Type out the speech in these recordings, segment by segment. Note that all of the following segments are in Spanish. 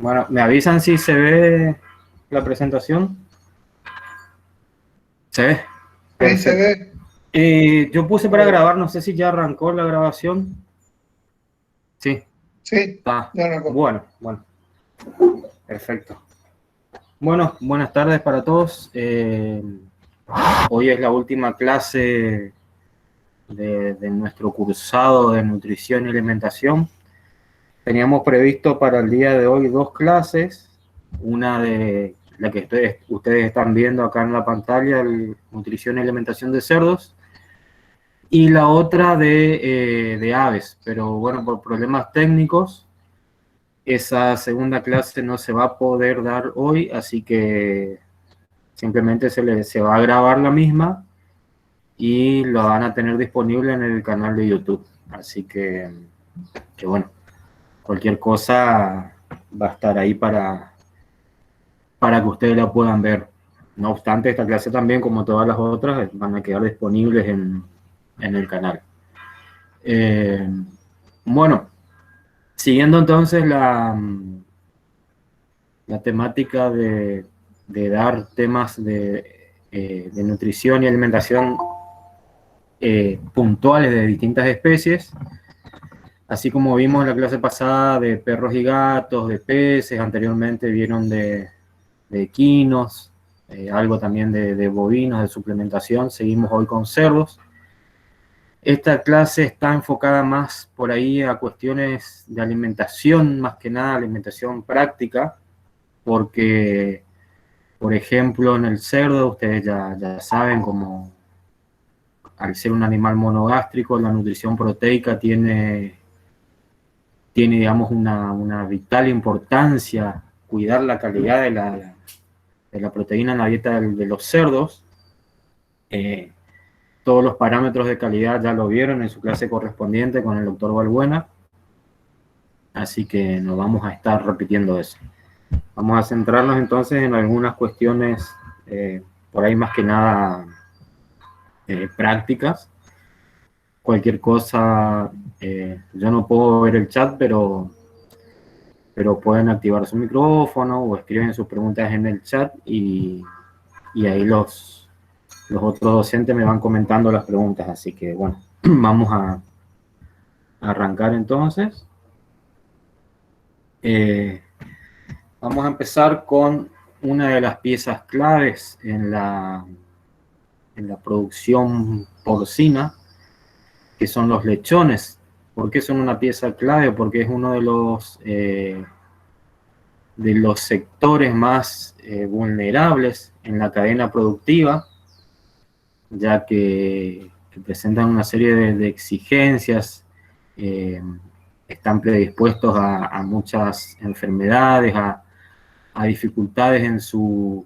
Bueno, ¿me avisan si se ve la presentación? ¿Se ve? Ahí se Perfecto. ve. Yo puse para grabar, no sé si ya arrancó la grabación. Sí, Sí, está. ya arrancó. Bueno, perfecto. Bueno, buenas tardes para todos. Hoy es la última clase de nuestro cursado de nutrición y alimentación. Teníamos previsto para el día de hoy 2 clases, una de la que ustedes están viendo acá en la pantalla, nutrición y alimentación de cerdos, y la otra de aves, pero bueno, por problemas técnicos, esa segunda clase no se va a poder dar hoy, así que simplemente se va a grabar la misma y la van a tener disponible en el canal de YouTube. Así que bueno, cualquier cosa va a estar ahí para que ustedes la puedan ver. No obstante, esta clase también, como todas las otras, van a quedar disponibles en el canal. Bueno, siguiendo entonces la temática de dar temas de nutrición y alimentación puntuales de distintas especies, así como vimos en la clase pasada de perros y gatos, de peces, anteriormente vieron de equinos, algo también de bovinos, de suplementación, seguimos hoy con cerdos. Esta clase está enfocada más por ahí a cuestiones de alimentación, más que nada alimentación práctica, porque, por ejemplo, en el cerdo, ustedes ya saben, como al ser un animal monogástrico, la nutrición proteica tiene digamos, una vital importancia, cuidar la calidad de la proteína en la dieta de los cerdos. Eh, todos los parámetros de calidad ya lo vieron en su clase correspondiente con el doctor Balbuena, así que no vamos a estar repitiendo eso. Vamos a centrarnos entonces en algunas cuestiones por ahí más que nada prácticas. Cualquier cosa, yo no puedo ver el chat, pero pueden activar su micrófono o escriben sus preguntas en el chat y ahí los otros docentes me van comentando las preguntas. Así que bueno, vamos a arrancar entonces. Vamos a empezar con una de las piezas claves en la producción porcina, que son los lechones. ¿Por qué son una pieza clave? Porque es uno de los sectores más vulnerables en la cadena productiva, ya que presentan una serie de exigencias, están predispuestos a muchas enfermedades, a dificultades en su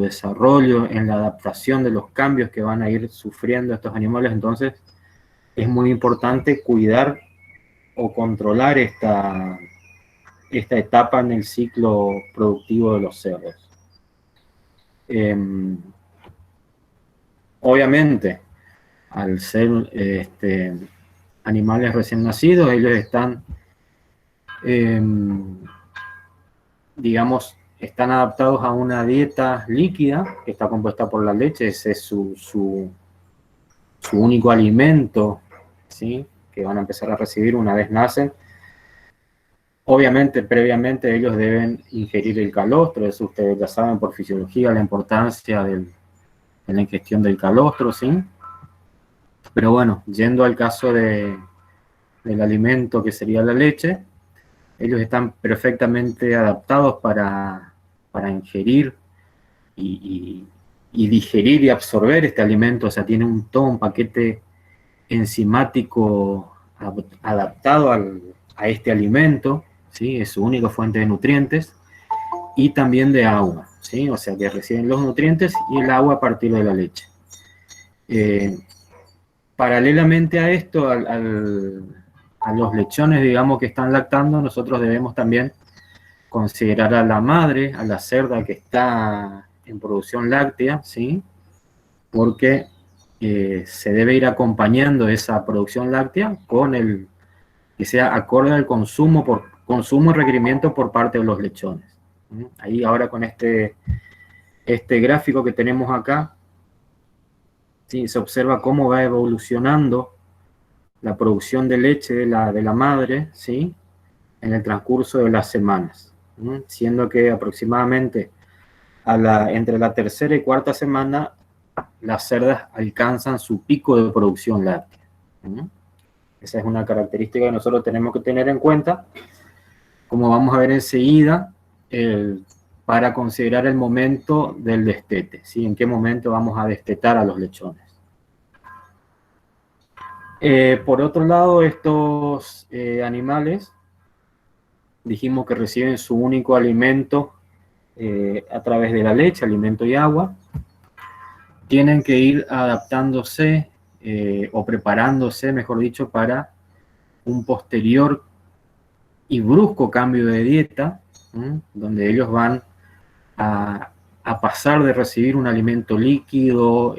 desarrollo, en la adaptación de los cambios que van a ir sufriendo estos animales. Entonces es muy importante cuidar o controlar esta etapa en el ciclo productivo de los cerdos. Obviamente, al ser animales recién nacidos, ellos están, digamos, están adaptados a una dieta líquida que está compuesta por la leche. Ese es su único alimento, ¿sí?, que van a empezar a recibir una vez nacen. Obviamente, previamente ellos deben ingerir el calostro, eso ustedes ya saben por fisiología la importancia de la ingestión del calostro, ¿sí? Pero bueno, yendo al caso del alimento que sería la leche, ellos están perfectamente adaptados para ingerir y digerir y absorber este alimento. O sea, tiene todo un paquete enzimático adaptado a este alimento, ¿sí? Es su única fuente de nutrientes y también de agua, ¿sí? O sea, que reciben los nutrientes y el agua a partir de la leche. Paralelamente a esto, a los lechones, digamos, que están lactando, nosotros debemos también considerar a la madre, a la cerda que está en producción láctea, ¿sí? Porque se debe ir acompañando esa producción láctea con que sea acorde al consumo consumo y requerimiento por parte de los lechones. Ahí ahora con este gráfico que tenemos acá, ¿sí? Se observa cómo va evolucionando la producción de leche de la madre, ¿sí? En el transcurso de las semanas, siendo que aproximadamente entre la tercera y cuarta semana las cerdas alcanzan su pico de producción láctea. Esa es una característica que nosotros tenemos que tener en cuenta, como vamos a ver enseguida, para considerar el momento del destete, ¿sí? En qué momento vamos a destetar a los lechones. Por otro lado, estos animales, dijimos que reciben su único alimento a través de la leche, alimento y agua. Tienen que ir adaptándose o preparándose, mejor dicho, para un posterior y brusco cambio de dieta, donde ellos van a pasar de recibir un alimento líquido,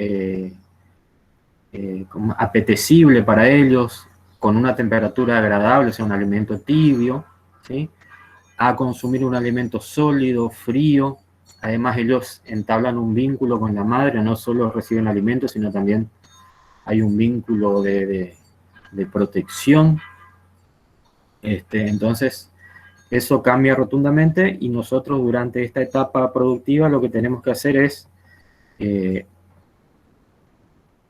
apetecible para ellos, con una temperatura agradable, o sea, un alimento tibio, ¿sí? A consumir un alimento sólido, frío. Además, ellos entablan un vínculo con la madre, no solo reciben alimentos, sino también hay un vínculo de protección. Entonces, eso cambia rotundamente y nosotros durante esta etapa productiva lo que tenemos que hacer es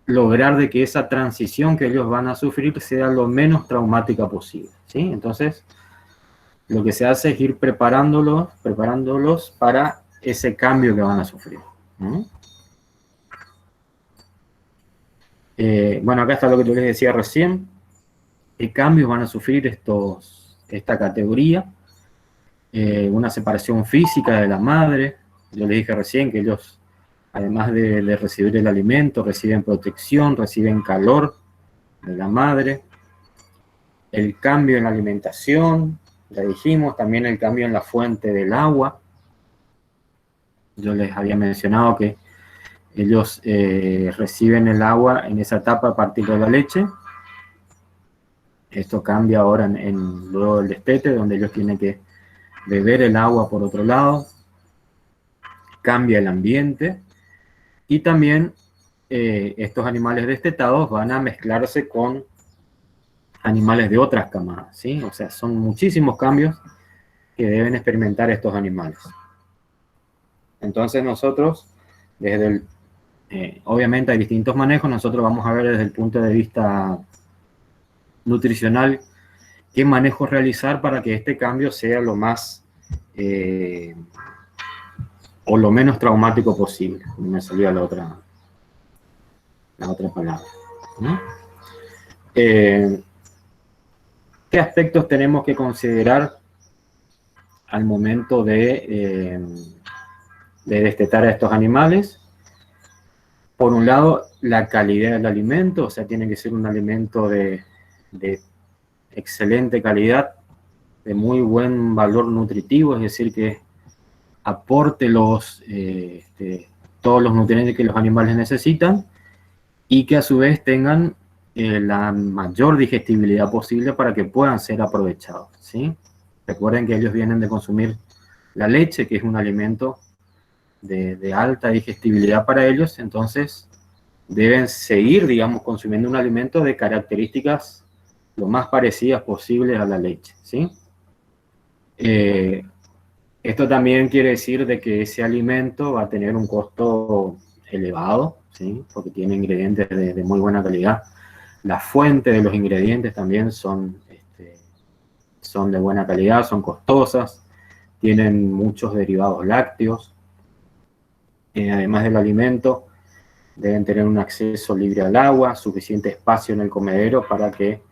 lograr de que esa transición que ellos van a sufrir sea lo menos traumática posible, ¿sí? Entonces, lo que se hace es ir preparándolos para ese cambio que van a sufrir. Bueno, acá está lo que yo les decía recién. ¿Qué cambios van a sufrir esta categoría? Una separación física de la madre. Yo les dije recién que ellos, además de recibir el alimento, reciben protección, reciben calor de la madre. El cambio en la alimentación, ya dijimos, también el cambio en la fuente del agua. Yo les había mencionado que ellos reciben el agua en esa etapa a partir de la leche. Esto cambia ahora luego del destete, donde ellos tienen que beber el agua por otro lado. Cambia el ambiente. Y también estos animales destetados van a mezclarse con animales de otras camadas, ¿sí? O sea, son muchísimos cambios que deben experimentar estos animales. Entonces nosotros, obviamente hay distintos manejos, nosotros vamos a ver desde el punto de vista nutricional qué manejo realizar para que este cambio sea lo más o lo menos traumático posible. Me salía la otra palabra, ¿no? ¿Qué aspectos tenemos que considerar al momento de destetar a estos animales? Por un lado, la calidad del alimento, o sea, tiene que ser un alimento de excelente calidad, de muy buen valor nutritivo, es decir, que aporte todos los nutrientes que los animales necesitan y que a su vez tengan la mayor digestibilidad posible para que puedan ser aprovechados, ¿sí? Recuerden que ellos vienen de consumir la leche, que es un alimento de alta digestibilidad para ellos, entonces deben seguir, digamos, consumiendo un alimento de características lo más parecidas posibles a la leche, ¿sí? Esto también quiere decir de que ese alimento va a tener un costo elevado, ¿sí? Porque tiene ingredientes de muy buena calidad. La fuente de los ingredientes también son de buena calidad, son costosas, tienen muchos derivados lácteos. Además del alimento, deben tener un acceso libre al agua, suficiente espacio en el comedero para que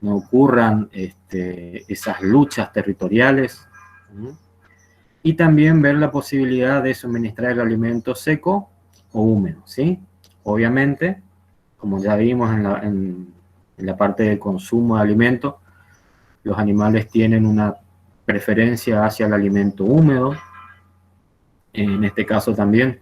no ocurran esas luchas territoriales. Y también ver la posibilidad de suministrar el alimento seco o húmedo, ¿sí? Obviamente, como ya vimos en la parte de consumo de alimentos, los animales tienen una preferencia hacia el alimento húmedo. En este caso también,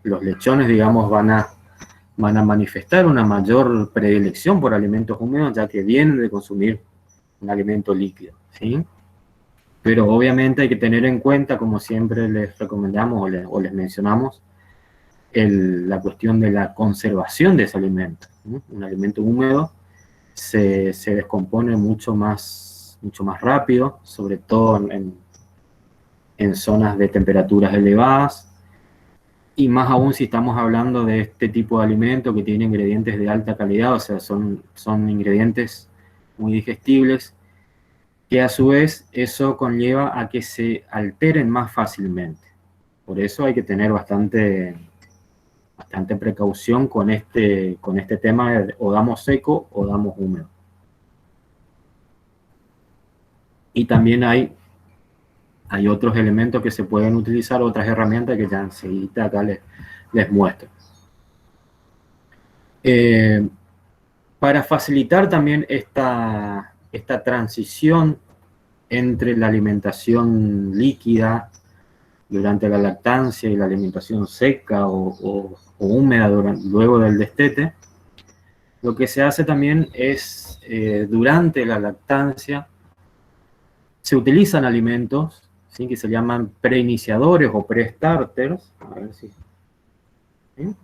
los lechones, digamos, van a manifestar una mayor predilección por alimentos húmedos, ya que vienen de consumir un alimento líquido, ¿sí? Pero obviamente hay que tener en cuenta, como siempre les recomendamos o les mencionamos, la cuestión de la conservación de ese alimento, ¿no? Un alimento húmedo se descompone mucho más rápido, sobre todo en zonas de temperaturas elevadas, y más aún si estamos hablando de este tipo de alimento que tiene ingredientes de alta calidad, o sea, son ingredientes muy digestibles, que a su vez eso conlleva a que se alteren más fácilmente. Por eso hay que tener bastante precaución con este tema de o damos seco o damos húmedo. Y también hay otros elementos que se pueden utilizar, otras herramientas que ya enseguida acá les muestro. Para facilitar también esta transición entre la alimentación líquida durante la lactancia y la alimentación seca o húmeda luego del destete, lo que se hace también es, durante la lactancia, se utilizan alimentos, ¿sí?, que se llaman preiniciadores o pre-starters. A ver si, ¿sí?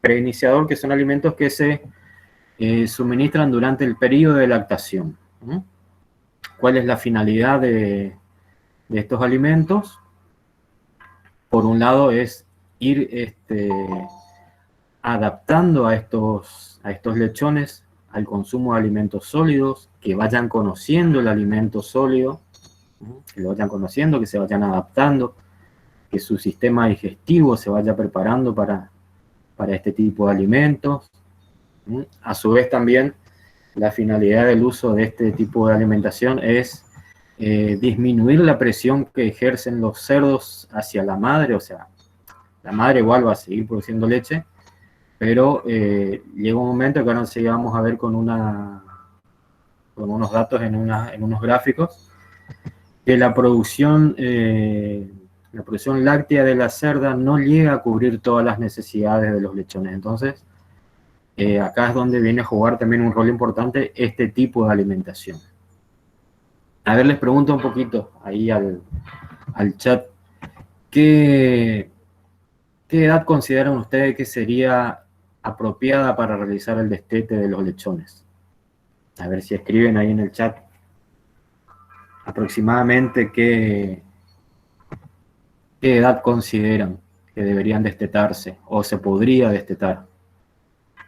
Preiniciador, que son alimentos que se suministran durante el periodo de lactación. ¿Sí? ¿Cuál es la finalidad de estos alimentos? Por un lado es ir adaptando a estos lechones al consumo de alimentos sólidos, que vayan conociendo el alimento sólido, que lo vayan conociendo, que se vayan adaptando, que su sistema digestivo se vaya preparando para este tipo de alimentos. A su vez también la finalidad del uso de este tipo de alimentación es disminuir la presión que ejercen los cerdos hacia la madre, o sea, la madre igual va a seguir produciendo leche, pero llega un momento que ahora sí vamos a ver con unos datos en unos gráficos, que la producción láctea de la cerda no llega a cubrir todas las necesidades de los lechones. Entonces, acá es donde viene a jugar también un rol importante este tipo de alimentación. A ver, les pregunto un poquito ahí al chat, ¿qué edad consideran ustedes que sería apropiada para realizar el destete de los lechones? A ver si escriben ahí en el chat aproximadamente qué edad consideran que deberían destetarse o se podría destetar.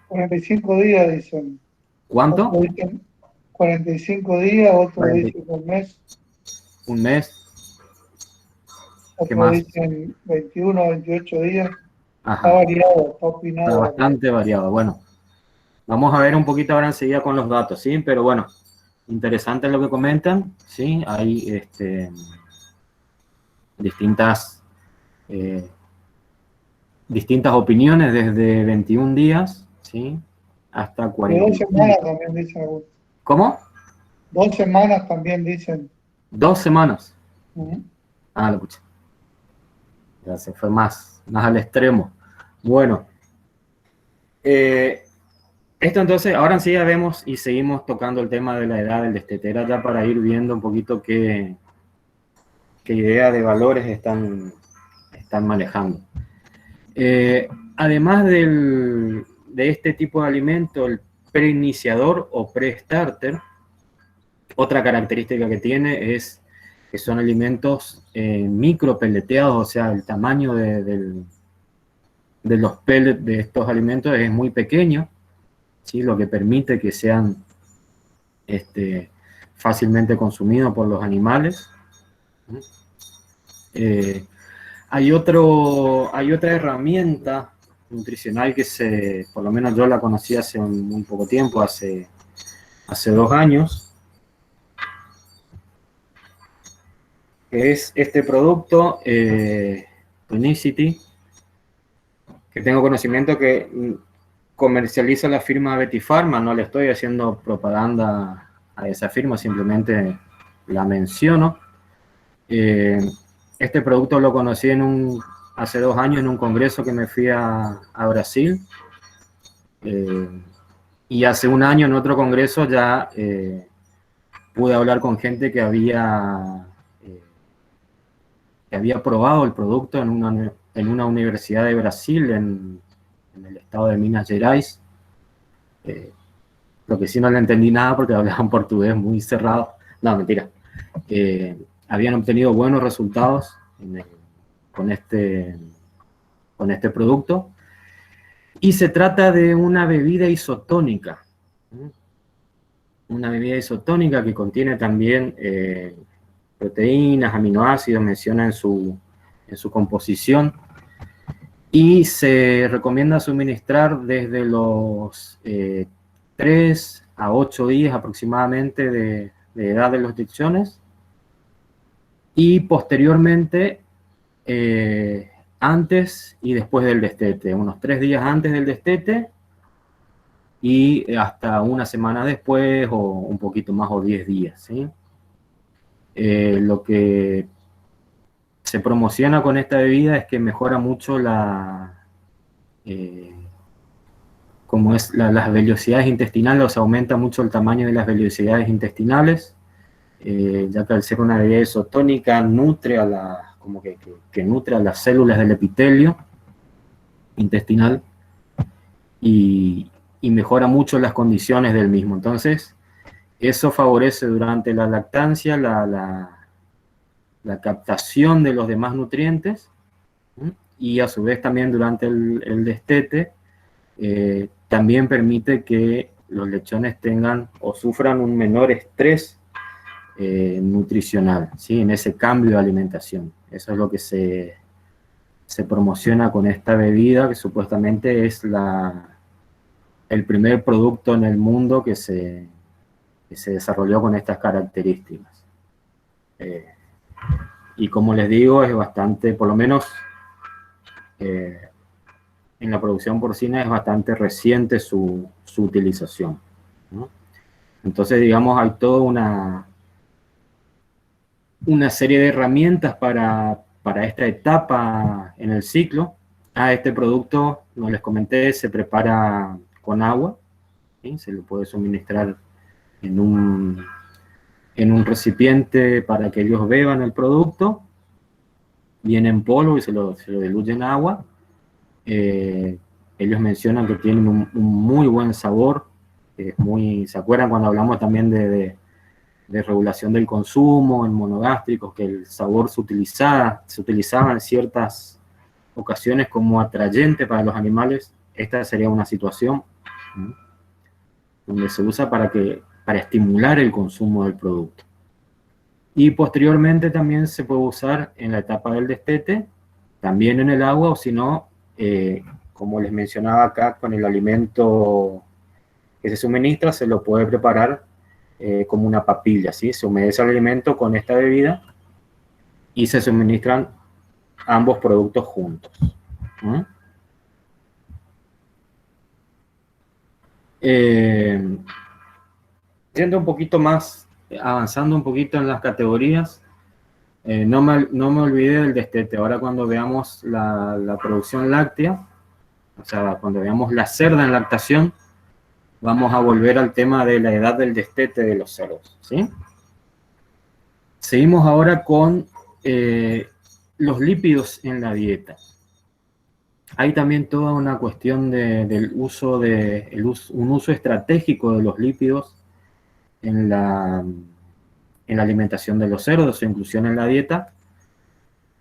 45 días dicen. ¿Cuánto? Otro dicen 45 días, otro dicen un mes. Un mes. Otro dicen 21 o 28 días. Ajá. Está variado, está opinado. Está bastante variado. Bueno, vamos a ver un poquito ahora enseguida con los datos, ¿sí? Pero bueno, interesante lo que comentan, ¿sí? Hay distintas opiniones, desde 21 días, ¿sí?, hasta 40. 2 semanas también dicen algunos. ¿Cómo? 2 semanas también dicen. 2 semanas. Ah, lo escuché. Ya se fue más al extremo. Bueno. Esto entonces, ahora sí ya vemos y seguimos tocando el tema de la edad del destetera, ya para ir viendo un poquito qué idea de valores están manejando. Además de este tipo de alimento, el preiniciador o pre-starter, otra característica que tiene es que son alimentos micro peleteados, o sea, el tamaño de los pellets de estos alimentos es muy pequeño, ¿sí?, lo que permite que sean fácilmente consumidos por los animales. Hay otra herramienta nutricional que por lo menos yo la conocí hace muy poco tiempo, hace 2 años, que es este producto, Tonicity, que tengo conocimiento que comercializa la firma Betipharma. No le estoy haciendo propaganda a esa firma, simplemente la menciono. Este producto lo conocí hace 2 años en un congreso que me fui a Brasil, y hace 1 año en otro congreso ya pude hablar con gente que había probado el producto en una universidad de Brasil, en el estado de Minas Gerais. Lo que sí no le entendí nada porque hablaban portugués muy cerrado. No, mentira. Habían obtenido buenos resultados con este producto. Y se trata de una bebida isotónica. Una bebida isotónica que contiene también proteínas, aminoácidos, menciona en su composición. Y se recomienda suministrar desde los 3 a 8 días aproximadamente de edad de los dicciones. Y posteriormente, antes y después del destete, unos 3 días antes del destete y hasta una semana después o un poquito más o 10 días, ¿sí? Lo que se promociona con esta bebida es que mejora mucho como es las velocidades intestinales, o sea, aumenta mucho el tamaño de las velocidades intestinales, ya que al ser una bebida isotónica nutre como que nutre a las células del epitelio intestinal y mejora mucho las condiciones del mismo. Entonces, eso favorece durante la lactancia la captación de los demás nutrientes, ¿sí? Y a su vez también durante el destete también permite que los lechones tengan o sufran un menor estrés nutricional, ¿sí? En ese cambio de alimentación. Eso es lo que se promociona con esta bebida, que supuestamente es el primer producto en el mundo que se desarrolló con estas características. Y como les digo, es bastante, por lo menos en la producción porcina es bastante reciente su utilización, ¿no? Entonces, digamos, hay toda una serie de herramientas para esta etapa en el ciclo. Este producto, no les comenté, se prepara con agua, ¿sí? Se lo puede suministrar en un recipiente para que ellos beban el producto, viene en polvo y se lo diluye en agua. Ellos mencionan que tienen un muy buen sabor, ¿se acuerdan cuando hablamos también de regulación del consumo en monogástricos, que el sabor se utilizaba en ciertas ocasiones como atrayente para los animales? Esta sería una situación, ¿sí?, donde se usa para estimular el consumo del producto. Y posteriormente también se puede usar en la etapa del destete, también en el agua, o si no, como les mencionaba acá, con el alimento que se suministra, se lo puede preparar como una papilla, ¿sí? Se humedece el alimento con esta bebida y se suministran ambos productos juntos. Yendo un poquito más, avanzando un poquito en las categorías, no me olvidé del destete. Ahora cuando veamos la producción láctea, o sea, cuando veamos la cerda en lactación, vamos a volver al tema de la edad del destete de los cerdos, ¿sí? Seguimos ahora con los lípidos en la dieta. Hay también toda una cuestión del uso un uso estratégico de los lípidos en la alimentación de los cerdos, su inclusión en la dieta,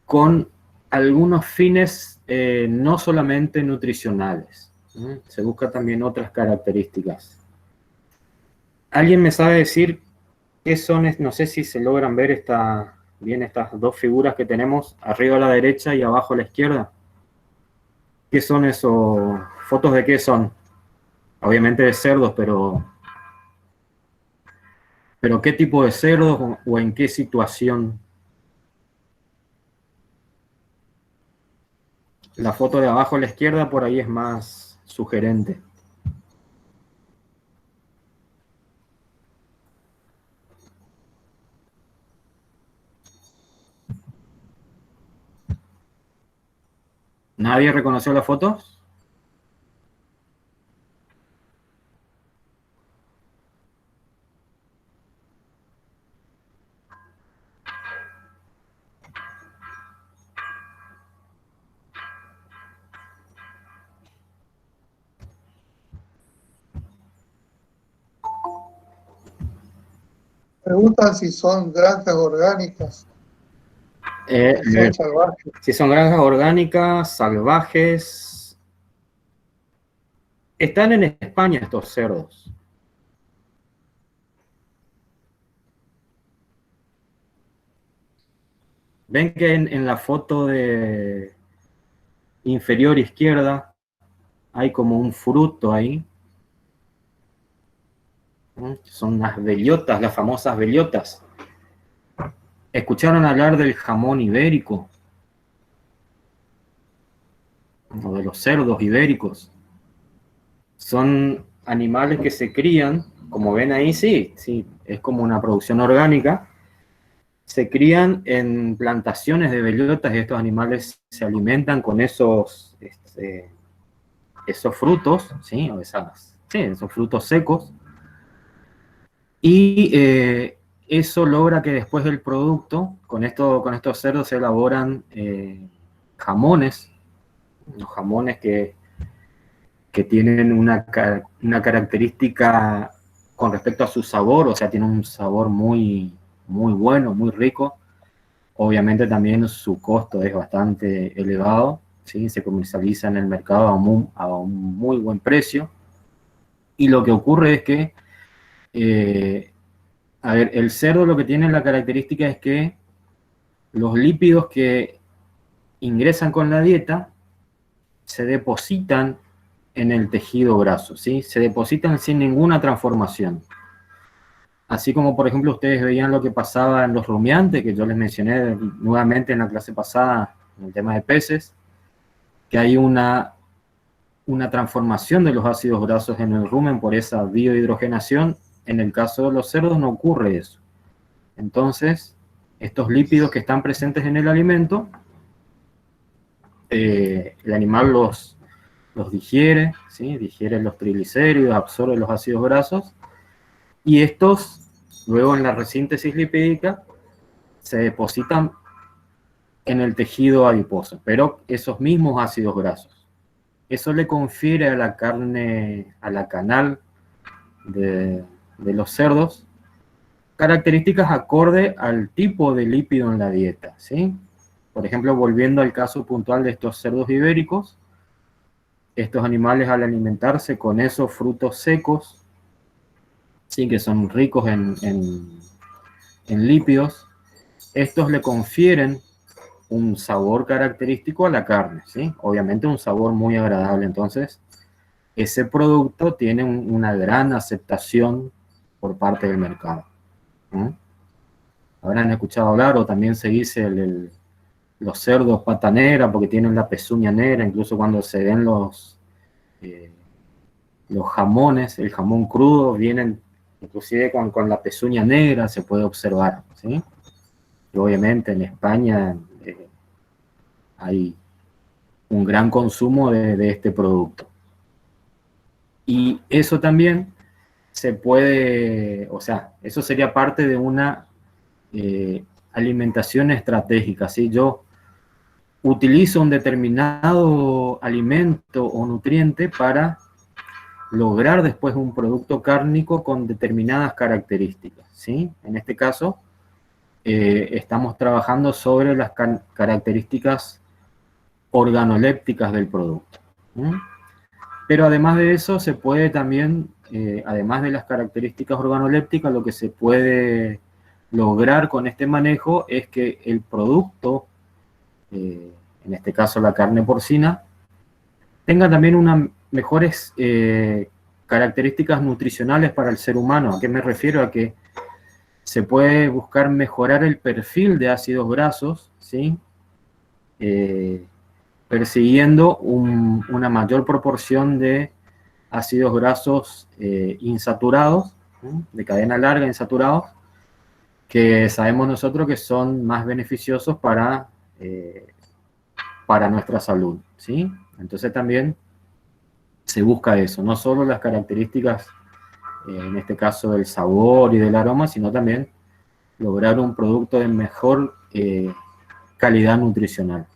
con algunos fines no solamente nutricionales. Se busca también otras características. ¿Alguien me sabe decir qué son? No sé si se logran ver bien estas dos figuras que tenemos, arriba a la derecha y abajo a la izquierda. ¿Qué son eso? ¿Fotos de qué son? Obviamente de cerdos, pero ¿qué tipo de cerdos o en qué situación? La foto de abajo a la izquierda por ahí es más sugerente. ¿Nadie reconoció las fotos? Preguntan si son granjas orgánicas o son salvajes. Si son granjas orgánicas, salvajes. Están en España estos cerdos. Ven que en la foto de inferior izquierda hay como un fruto ahí. Son las bellotas, las famosas bellotas. ¿Escucharon hablar del jamón ibérico? O de los cerdos ibéricos. Son animales que se crían, como ven ahí, sí, es como una producción orgánica. Se crían en plantaciones de bellotas y estos animales se alimentan con esos frutos, ¿sí? O esos frutos secos. Y eso logra que después del producto, con estos cerdos se elaboran jamones, los jamones que tienen una característica con respecto a su sabor, o sea, tienen un sabor muy, muy bueno, muy rico. Obviamente también su costo es bastante elevado, ¿sí? Se comercializa en el mercado a un muy buen precio. Y lo que ocurre es que, a ver, el cerdo lo que tiene la característica es que los lípidos que ingresan con la dieta se depositan en el tejido graso, ¿sí? Se depositan sin ninguna transformación. Así como, por ejemplo, ustedes veían lo que pasaba en los rumiantes, que yo les mencioné nuevamente en la clase pasada, en el tema de peces, que hay una transformación de los ácidos grasos en el rumen por esa biohidrogenación. En el caso de los cerdos no ocurre eso. Entonces, estos lípidos que están presentes en el alimento, el animal los digiere, ¿sí? Digiere los triglicéridos, absorbe los ácidos grasos, y estos, luego en la resíntesis lipídica, se depositan en el tejido adiposo, pero esos mismos ácidos grasos. Eso le confiere a la carne, a la canal de los cerdos, características acorde al tipo de lípido en la dieta, ¿sí? Por ejemplo, volviendo al caso puntual de estos cerdos ibéricos, estos animales al alimentarse con esos frutos secos, ¿sí? Que son ricos en lípidos, estos le confieren un sabor característico a la carne, ¿sí? Obviamente un sabor muy agradable. Entonces, ese producto tiene una gran aceptación por parte del mercado. Habrán escuchado hablar, o también se dice los cerdos pata negra porque tienen la pezuña negra, incluso cuando se ven los jamones, el jamón crudo, vienen inclusive con la pezuña negra, se puede observar, ¿sí? Y obviamente en España hay un gran consumo de este producto. Y eso también se puede, o sea, eso sería parte de una alimentación estratégica, ¿sí? Yo utilizo un determinado alimento o nutriente para lograr después un producto cárnico con determinadas características, ¿sí? En este caso, estamos trabajando sobre las características organolépticas del producto. Pero además de eso, se puede también, además de las características organolépticas, lo que se puede lograr con este manejo es que el producto, en este caso la carne porcina, tenga también unas mejores características nutricionales para el ser humano. ¿A qué me refiero? A que se puede buscar mejorar el perfil de ácidos grasos, ¿sí? Persiguiendo una mayor proporción de ácidos grasos insaturados, de cadena larga insaturados, que sabemos nosotros que son más beneficiosos para nuestra salud, ¿sí? Entonces también se busca eso, no solo las características, en este caso del sabor y del aroma, sino también lograr un producto de mejor calidad nutricional,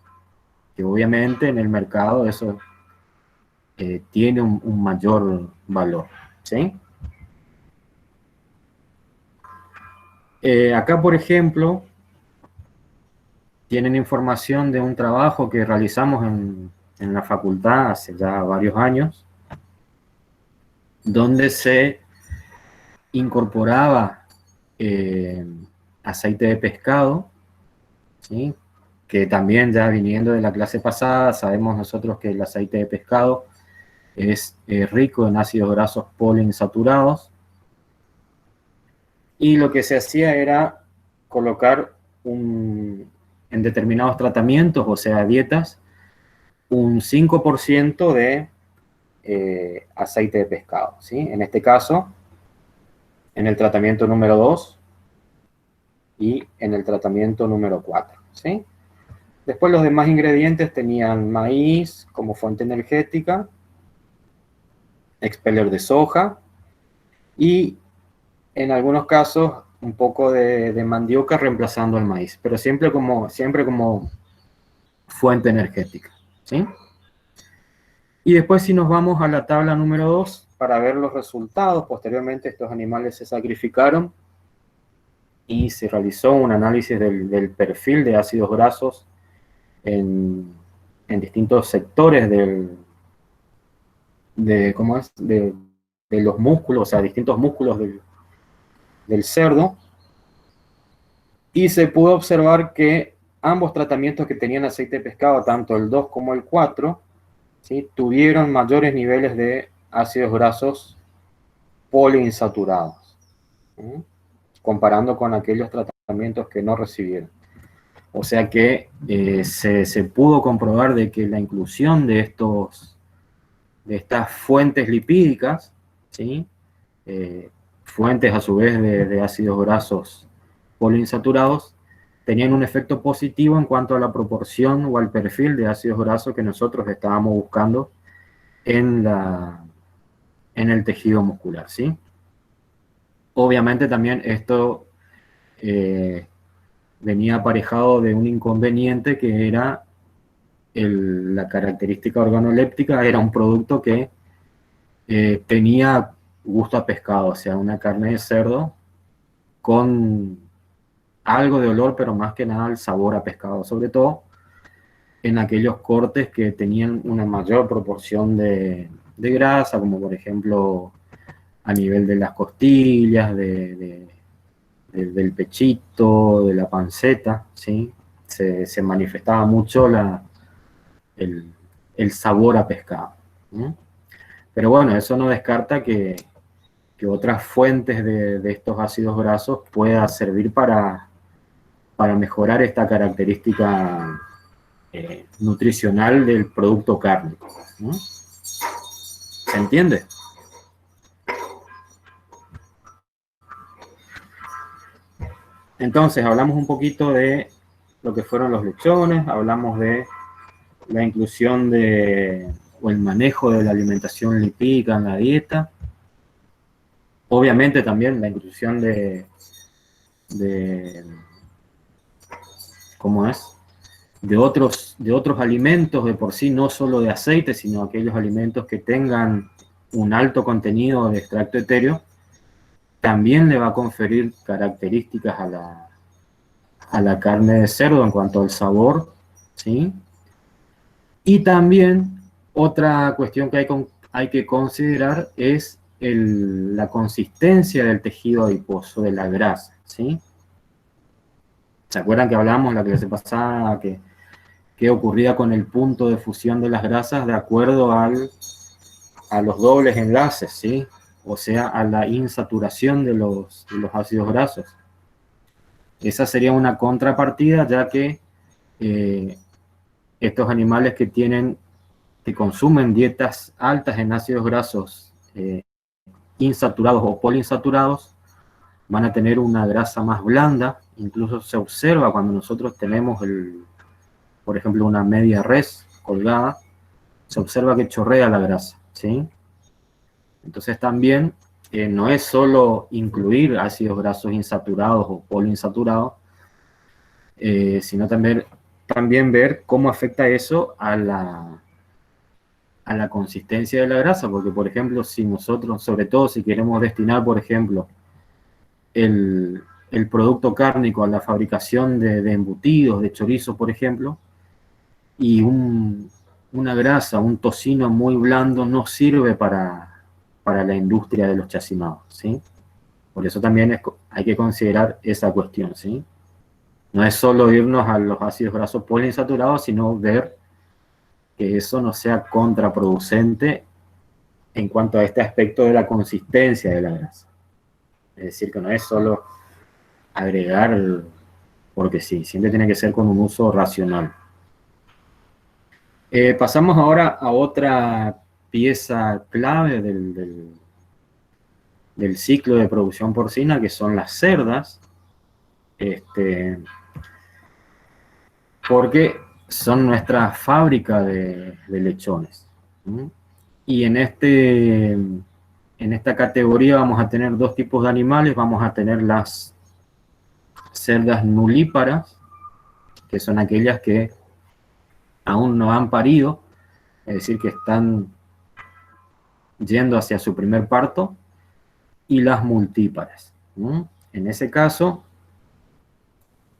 que obviamente en el mercado eso tiene un mayor valor, ¿sí? Acá, por ejemplo, tienen información de un trabajo que realizamos en la facultad hace ya varios años, donde se incorporaba aceite de pescado, ¿sí? Que también ya viniendo de la clase pasada, sabemos nosotros que el aceite de pescado es rico en ácidos grasos poliinsaturados, y lo que se hacía era colocar en determinados tratamientos, o sea, dietas, un 5% de aceite de pescado, ¿sí? En este caso, en el tratamiento número 2 y en el tratamiento número 4, ¿sí? Después los demás ingredientes tenían maíz como fuente energética, expeller de soja y en algunos casos un poco de mandioca reemplazando el maíz, pero siempre como fuente energética, ¿sí? Y después si nos vamos a la tabla número 2 para ver los resultados, posteriormente estos animales se sacrificaron y se realizó un análisis del perfil de ácidos grasos en distintos sectores de los músculos, o sea, distintos músculos del cerdo, y se pudo observar que ambos tratamientos que tenían aceite de pescado, tanto el 2 como el 4, ¿sí?, tuvieron mayores niveles de ácidos grasos poliinsaturados, ¿sí?, comparando con aquellos tratamientos que no recibieron. O sea que se pudo comprobar de que la inclusión de estas fuentes lipídicas, ¿sí?, fuentes a su vez de ácidos grasos poliinsaturados, tenían un efecto positivo en cuanto a la proporción o al perfil de ácidos grasos que nosotros estábamos buscando en el tejido muscular, ¿sí? Obviamente también esto venía aparejado de un inconveniente que era la característica organoléptica, era un producto que tenía gusto a pescado, o sea, una carne de cerdo con algo de olor, pero más que nada el sabor a pescado, sobre todo en aquellos cortes que tenían una mayor proporción de grasa, como por ejemplo a nivel de las costillas, del pechito, de la panceta, ¿sí? Se manifestaba mucho el sabor a pescado, ¿no? Pero bueno, eso no descarta que otras fuentes de estos ácidos grasos puedan servir para mejorar esta característica nutricional del producto cárnico, ¿no? ¿Se entiende? Entonces, hablamos un poquito de lo que fueron los lechones, hablamos de la inclusión o el manejo de la alimentación lipídica en la dieta. Obviamente también la inclusión ¿cómo es?, de otros alimentos de por sí, no solo de aceite, sino aquellos alimentos que tengan un alto contenido de extracto etéreo, también le va a conferir características a la carne de cerdo en cuanto al sabor, ¿sí? Y también otra cuestión que hay que considerar es la consistencia del tejido adiposo, de la grasa, ¿sí? ¿Se acuerdan que hablábamos la clase pasada que ocurría con el punto de fusión de las grasas de acuerdo a los dobles enlaces, ¿sí? O sea, a la insaturación de los ácidos grasos? Esa sería una contrapartida, ya que estos animales que consumen dietas altas en ácidos grasos insaturados o poliinsaturados van a tener una grasa más blanda. Incluso se observa cuando nosotros tenemos, por ejemplo, una media res colgada, se observa que chorrea la grasa, ¿sí? Entonces también no es solo incluir ácidos grasos insaturados o poliinsaturados, sino también ver cómo afecta eso a la consistencia de la grasa, porque por ejemplo, si nosotros, sobre todo si queremos destinar, por ejemplo, el producto cárnico a la fabricación de embutidos, de chorizo, por ejemplo, y una grasa, un tocino muy blando no sirve para la industria de los chacimados, ¿sí? Por eso también hay que considerar esa cuestión, ¿sí? No es solo irnos a los ácidos grasos poliinsaturados, sino ver que eso no sea contraproducente en cuanto a este aspecto de la consistencia de la grasa. Es decir, que no es solo agregar porque sí, siempre tiene que ser con un uso racional. Pasamos ahora a otra pieza clave del ciclo de producción porcina, que son las cerdas, porque son nuestra fábrica de lechones. Y en esta categoría vamos a tener dos tipos de animales. Vamos a tener las cerdas nulíparas, que son aquellas que aún no han parido, es decir, que están yendo hacia su primer parto, y las multíparas. En ese caso,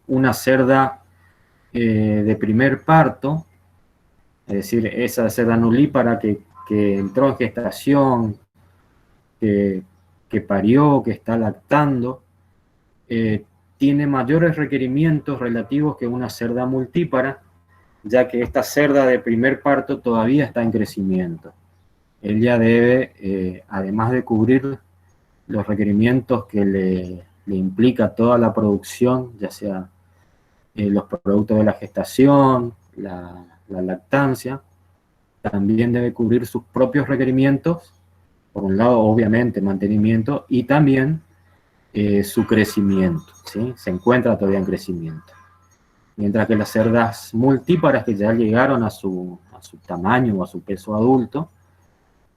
una cerda de primer parto, es decir, esa cerda nulípara que entró en gestación, que parió, que está lactando, tiene mayores requerimientos relativos que una cerda multípara, ya que esta cerda de primer parto todavía está en crecimiento. Ella debe, además de cubrir los requerimientos que le implica toda la producción, ya sea los productos de la gestación, la lactancia, también debe cubrir sus propios requerimientos, por un lado, obviamente, mantenimiento, y también su crecimiento, ¿sí? Se encuentra todavía en crecimiento. Mientras que las cerdas multíparas que ya llegaron a su tamaño o a su peso adulto,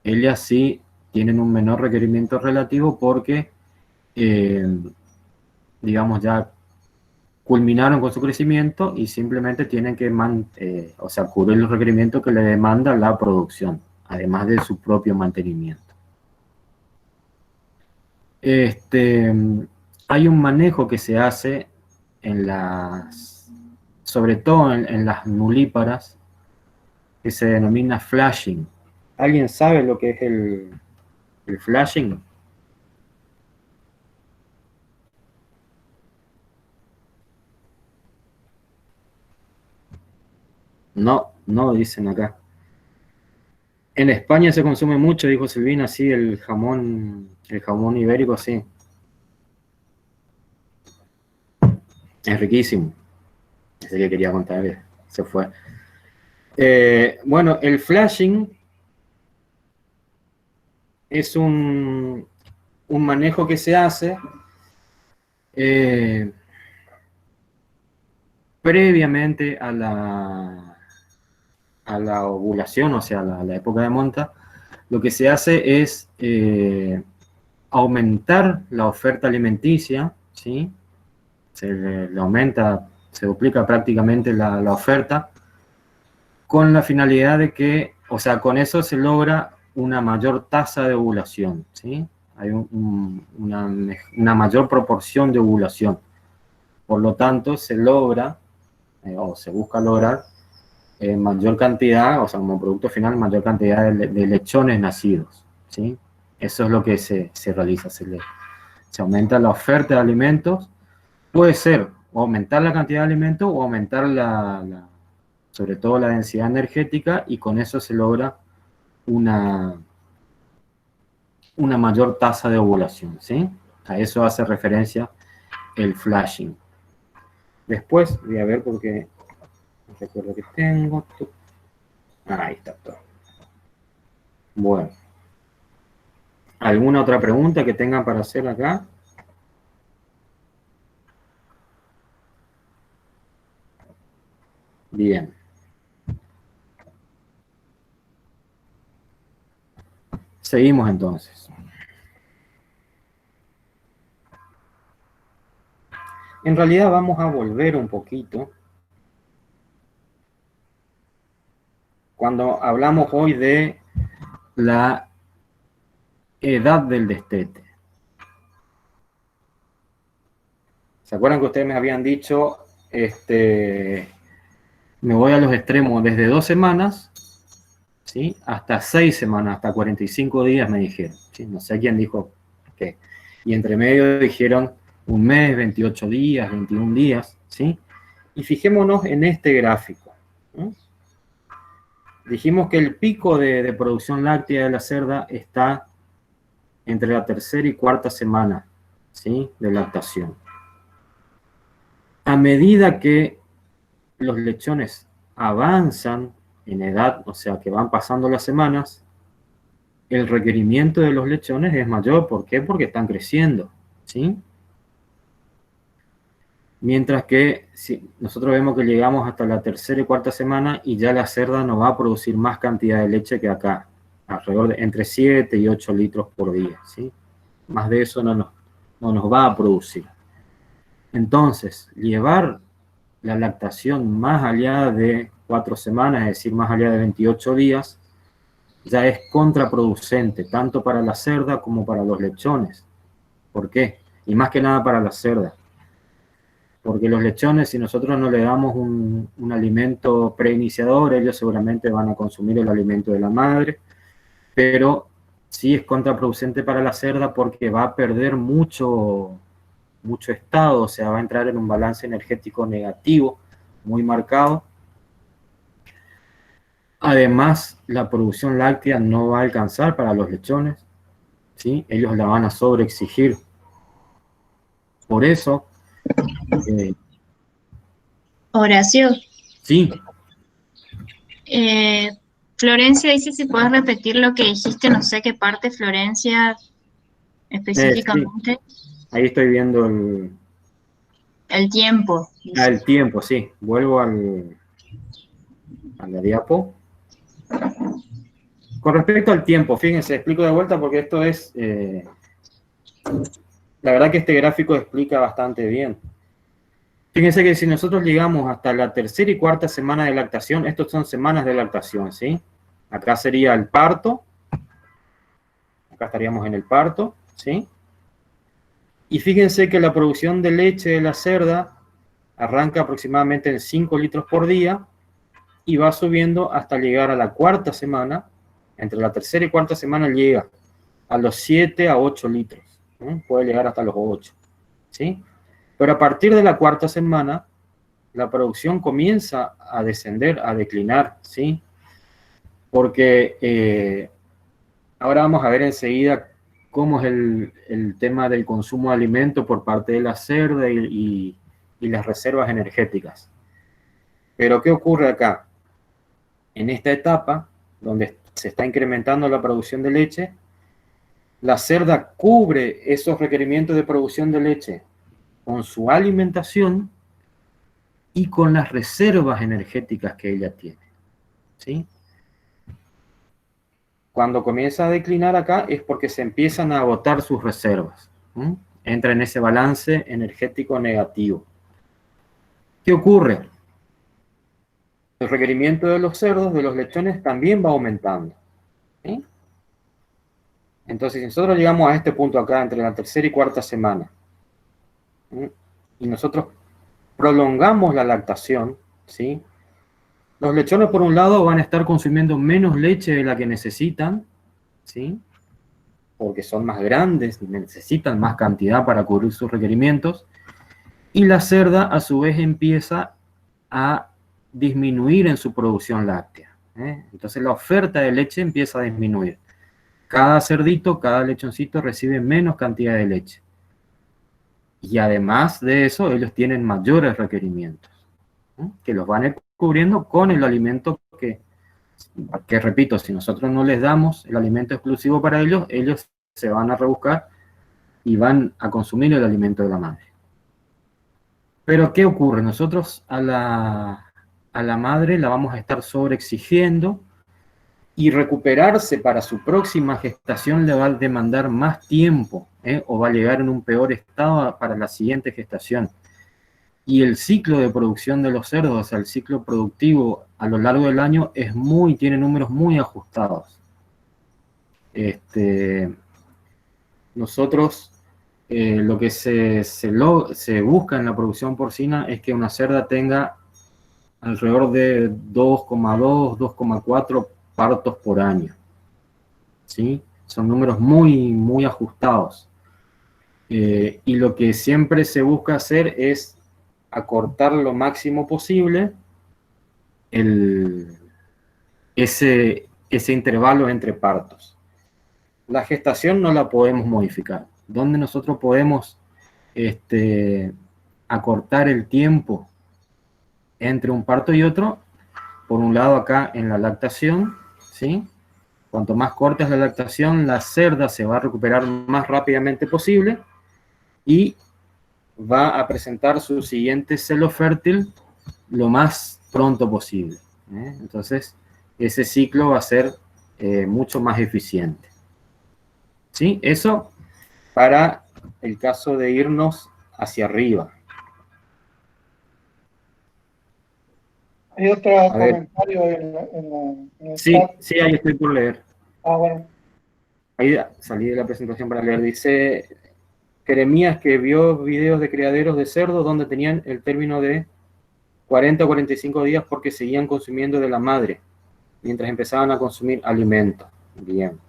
ellas sí tienen un menor requerimiento relativo porque, digamos, ya culminaron con su crecimiento y simplemente tienen que cubrir los requerimientos que le demanda la producción, además de su propio mantenimiento. Hay un manejo que se hace sobre todo en las nulíparas, que se denomina flashing. ¿Alguien sabe lo que es el flashing? No, no dicen acá. En España se consume mucho, dijo Silvina, sí, el jamón ibérico, sí. Es riquísimo. Ese que quería contar, se fue. Bueno, el flashing es un manejo que se hace previamente a la ovulación, o sea, a la época de monta. Lo que se hace es aumentar la oferta alimenticia, ¿sí? Se aumenta, se duplica prácticamente la oferta, con la finalidad de que, o sea, con eso se logra una mayor tasa de ovulación, ¿sí? Hay una mayor proporción de ovulación. Por lo tanto, se logra, o se busca lograr, mayor cantidad, o sea, como producto final, mayor cantidad de lechones nacidos, ¿sí? Eso es lo que se realiza, se aumenta la oferta de alimentos. Puede ser aumentar la cantidad de alimentos o aumentar sobre todo la densidad energética, y con eso se logra una mayor tasa de ovulación, ¿sí? A eso hace referencia el flashing. Después voy a ver porque no recuerdo que tengo. Ahí está todo. Bueno. ¿Alguna otra pregunta que tengan para hacer acá? Bien. Seguimos entonces. En realidad vamos a volver un poquito. Cuando hablamos hoy de la edad del destete. ¿Se acuerdan que ustedes me habían dicho, me voy a los extremos desde 2 semanas, ¿sí? Hasta 6 semanas, hasta 45 días me dijeron, ¿sí? No sé quién dijo qué. Y entre medio dijeron un mes, 28 días, 21 días, ¿sí? Y fijémonos en este gráfico, ¿no? Dijimos que el pico de producción láctea de la cerda está entre la tercera y cuarta semana, ¿sí? De lactación. A medida que los lechones avanzan en edad, o sea, que van pasando las semanas, el requerimiento de los lechones es mayor. ¿Por qué? Porque están creciendo, ¿sí? Mientras que si nosotros vemos que llegamos hasta la tercera y cuarta semana y ya la cerda no va a producir más cantidad de leche que acá, alrededor de entre 7 y 8 litros por día, ¿sí? Más de eso no nos va a producir. Entonces, llevar la lactación más allá de 4 semanas, es decir, más allá de 28 días, ya es contraproducente, tanto para la cerda como para los lechones. ¿Por qué? Y más que nada para la cerda. Porque los lechones, si nosotros no le damos un alimento preiniciador, ellos seguramente van a consumir el alimento de la madre, pero sí es contraproducente para la cerda porque va a perder mucho estado, o sea, va a entrar en un balance energético negativo muy marcado. Además, la producción láctea no va a alcanzar para los lechones, ¿sí? Ellos la van a sobreexigir. Por eso... Horacio. Sí. Florencia dice si puedes repetir lo que dijiste, no sé qué parte, Florencia, específicamente. Sí. Ahí estoy viendo el tiempo. El tiempo, sí. Vuelvo a la diapo. Con respecto al tiempo, fíjense, explico de vuelta porque esto es... la verdad que este gráfico explica bastante bien. Fíjense que si nosotros llegamos hasta la tercera y cuarta semana de lactación, estos son semanas de lactación, ¿sí? Acá sería el parto. Acá estaríamos en el parto, ¿sí? Y fíjense que la producción de leche de la cerda arranca aproximadamente en 5 litros por día y va subiendo hasta llegar a la cuarta semana. Entre la tercera y cuarta semana llega a los 7 a 8 litros. Puede llegar hasta los 8, ¿sí? Pero a partir de la cuarta semana, la producción comienza a descender, a declinar, ¿sí? Porque ahora vamos a ver enseguida cómo es el tema del consumo de alimento por parte de la cerda y las reservas energéticas. Pero ¿qué ocurre acá? En esta etapa, donde se está incrementando la producción de leche, la cerda cubre esos requerimientos de producción de leche con su alimentación y con las reservas energéticas que ella tiene, ¿sí? Cuando comienza a declinar acá es porque se empiezan a agotar sus reservas. Entra en ese balance energético negativo. ¿Qué ocurre? El requerimiento de los cerdos, de los lechones, también va aumentando, ¿sí? Entonces, si nosotros llegamos a este punto acá, entre la tercera y cuarta semana, ¿sí? Y nosotros prolongamos la lactación, ¿sí? Los lechones, por un lado, van a estar consumiendo menos leche de la que necesitan, ¿sí? Porque son más grandes, necesitan más cantidad para cubrir sus requerimientos. Y la cerda, a su vez, empieza a disminuir en su producción láctea, ¿eh? Entonces la oferta de leche empieza a disminuir. Cada cerdito, cada lechoncito recibe menos cantidad de leche. Y además de eso, ellos tienen mayores requerimientos, ¿eh? Que los van a ir cubriendo con el alimento que repito, si nosotros no les damos el alimento exclusivo para ellos, ellos se van a rebuscar y van a consumir el alimento de la madre. Pero ¿qué ocurre? Nosotros a la madre la vamos a estar sobreexigiendo y recuperarse para su próxima gestación le va a demandar más tiempo, o va a llegar en un peor estado para la siguiente gestación. Y el ciclo de producción de los cerdos, o sea, el ciclo productivo a lo largo del año tiene números muy ajustados. Nosotros lo que se busca en la producción porcina es que una cerda tenga alrededor de 2,2, 2,4 partos por año, ¿sí? Son números muy, muy ajustados. Y lo que siempre se busca hacer es acortar lo máximo posible ese intervalo entre partos. La gestación no la podemos modificar. Donde nosotros podemos acortar el tiempo entre un parto y otro, por un lado acá en la lactación, ¿sí? Cuanto más corta es la lactación, la cerda se va a recuperar más rápidamente posible y va a presentar su siguiente celo fértil lo más pronto posible. Entonces, ese ciclo va a ser mucho más eficiente. ¿Sí? Eso para el caso de irnos hacia arriba. Hay otro comentario en el chat. Sí, ahí estoy por leer. Bueno. Ahí salí de la presentación para leer. Dice Jeremías que vio videos de criaderos de cerdos donde tenían el término de 40 o 45 días porque seguían consumiendo de la madre mientras empezaban a consumir alimento. Bien.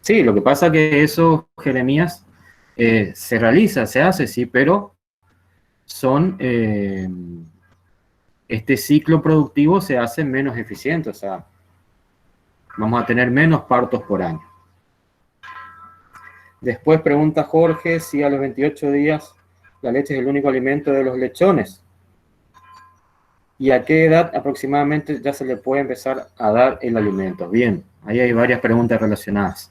Sí, lo que pasa que eso, Jeremías, se realiza, se hace, sí, pero son... este ciclo productivo se hace menos eficiente, o sea, vamos a tener menos partos por año. Después pregunta Jorge si a los 28 días la leche es el único alimento de los lechones. ¿Y a qué edad aproximadamente ya se le puede empezar a dar el alimento? Bien, ahí hay varias preguntas relacionadas.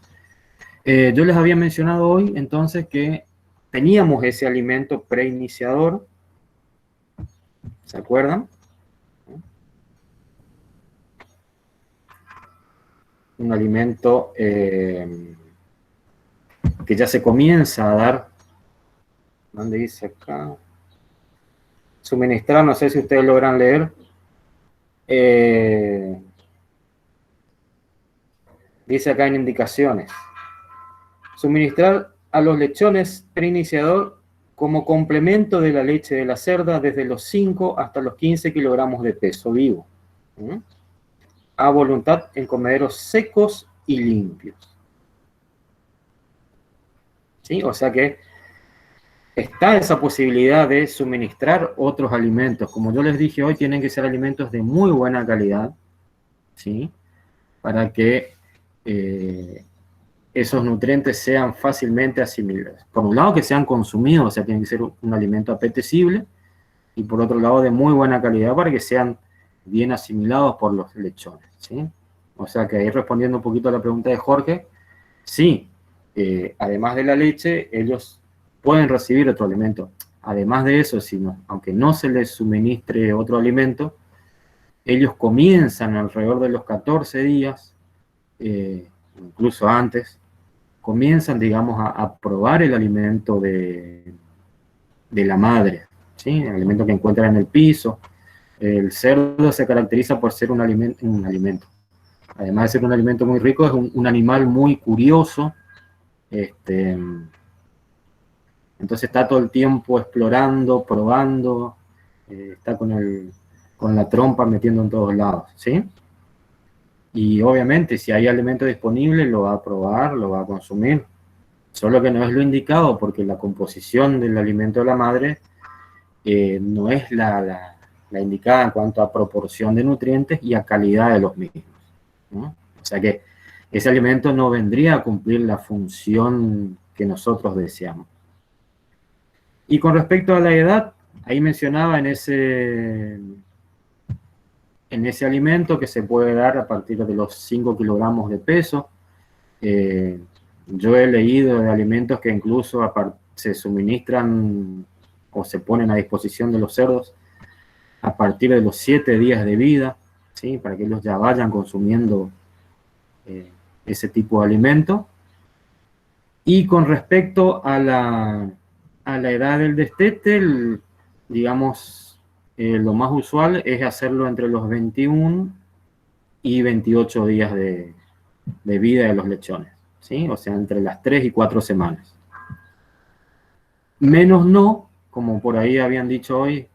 Yo les había mencionado hoy entonces que teníamos ese alimento preiniciador, ¿se acuerdan? Un alimento que ya se comienza a dar. ¿Dónde dice acá? Suministrar, no sé si ustedes logran leer. Dice acá en indicaciones. Suministrar a los lechones preiniciador como complemento de la leche de la cerda desde los 5 hasta los 15 kilogramos de peso vivo. A voluntad en comederos secos y limpios. ¿Sí? O sea que está esa posibilidad de suministrar otros alimentos. Como yo les dije hoy, tienen que ser alimentos de muy buena calidad, ¿sí? Para que esos nutrientes sean fácilmente asimilados. Por un lado, que sean consumidos, o sea, tiene que ser un alimento apetecible, y por otro lado, de muy buena calidad para que sean bien asimilados por los lechones, ¿sí? O sea, que ahí respondiendo un poquito a la pregunta de Jorge, sí, además de la leche, ellos pueden recibir otro alimento. Además de eso, aunque no se les suministre otro alimento, ellos comienzan alrededor de los 14 días, incluso antes, comienzan, digamos, a probar el alimento de la madre, ¿sí? El alimento que encuentran en el piso. El cerdo se caracteriza por ser un alimento. Además de ser un alimento muy rico, es un animal muy curioso. Entonces está todo el tiempo explorando, probando, está con la trompa metiendo en todos lados, ¿sí? Y obviamente si hay alimento disponible lo va a probar, lo va a consumir. Solo que no es lo indicado porque la composición del alimento de la madre no es la indicada en cuanto a proporción de nutrientes y a calidad de los mismos, ¿no? O sea que ese alimento no vendría a cumplir la función que nosotros deseamos. Y con respecto a la edad, ahí mencionaba en ese alimento que se puede dar a partir de los 5 kilogramos de peso. Yo he leído de alimentos que incluso se suministran o se ponen a disposición de los cerdos a partir de los 7 días de vida, ¿sí? Para que ellos ya vayan consumiendo ese tipo de alimento. Y con respecto a la edad del destete, digamos, lo más usual es hacerlo entre los 21 y 28 días de vida de los lechones, ¿sí? O sea, entre las 3 y 4 semanas. Menos no, como por ahí habían dicho hoy,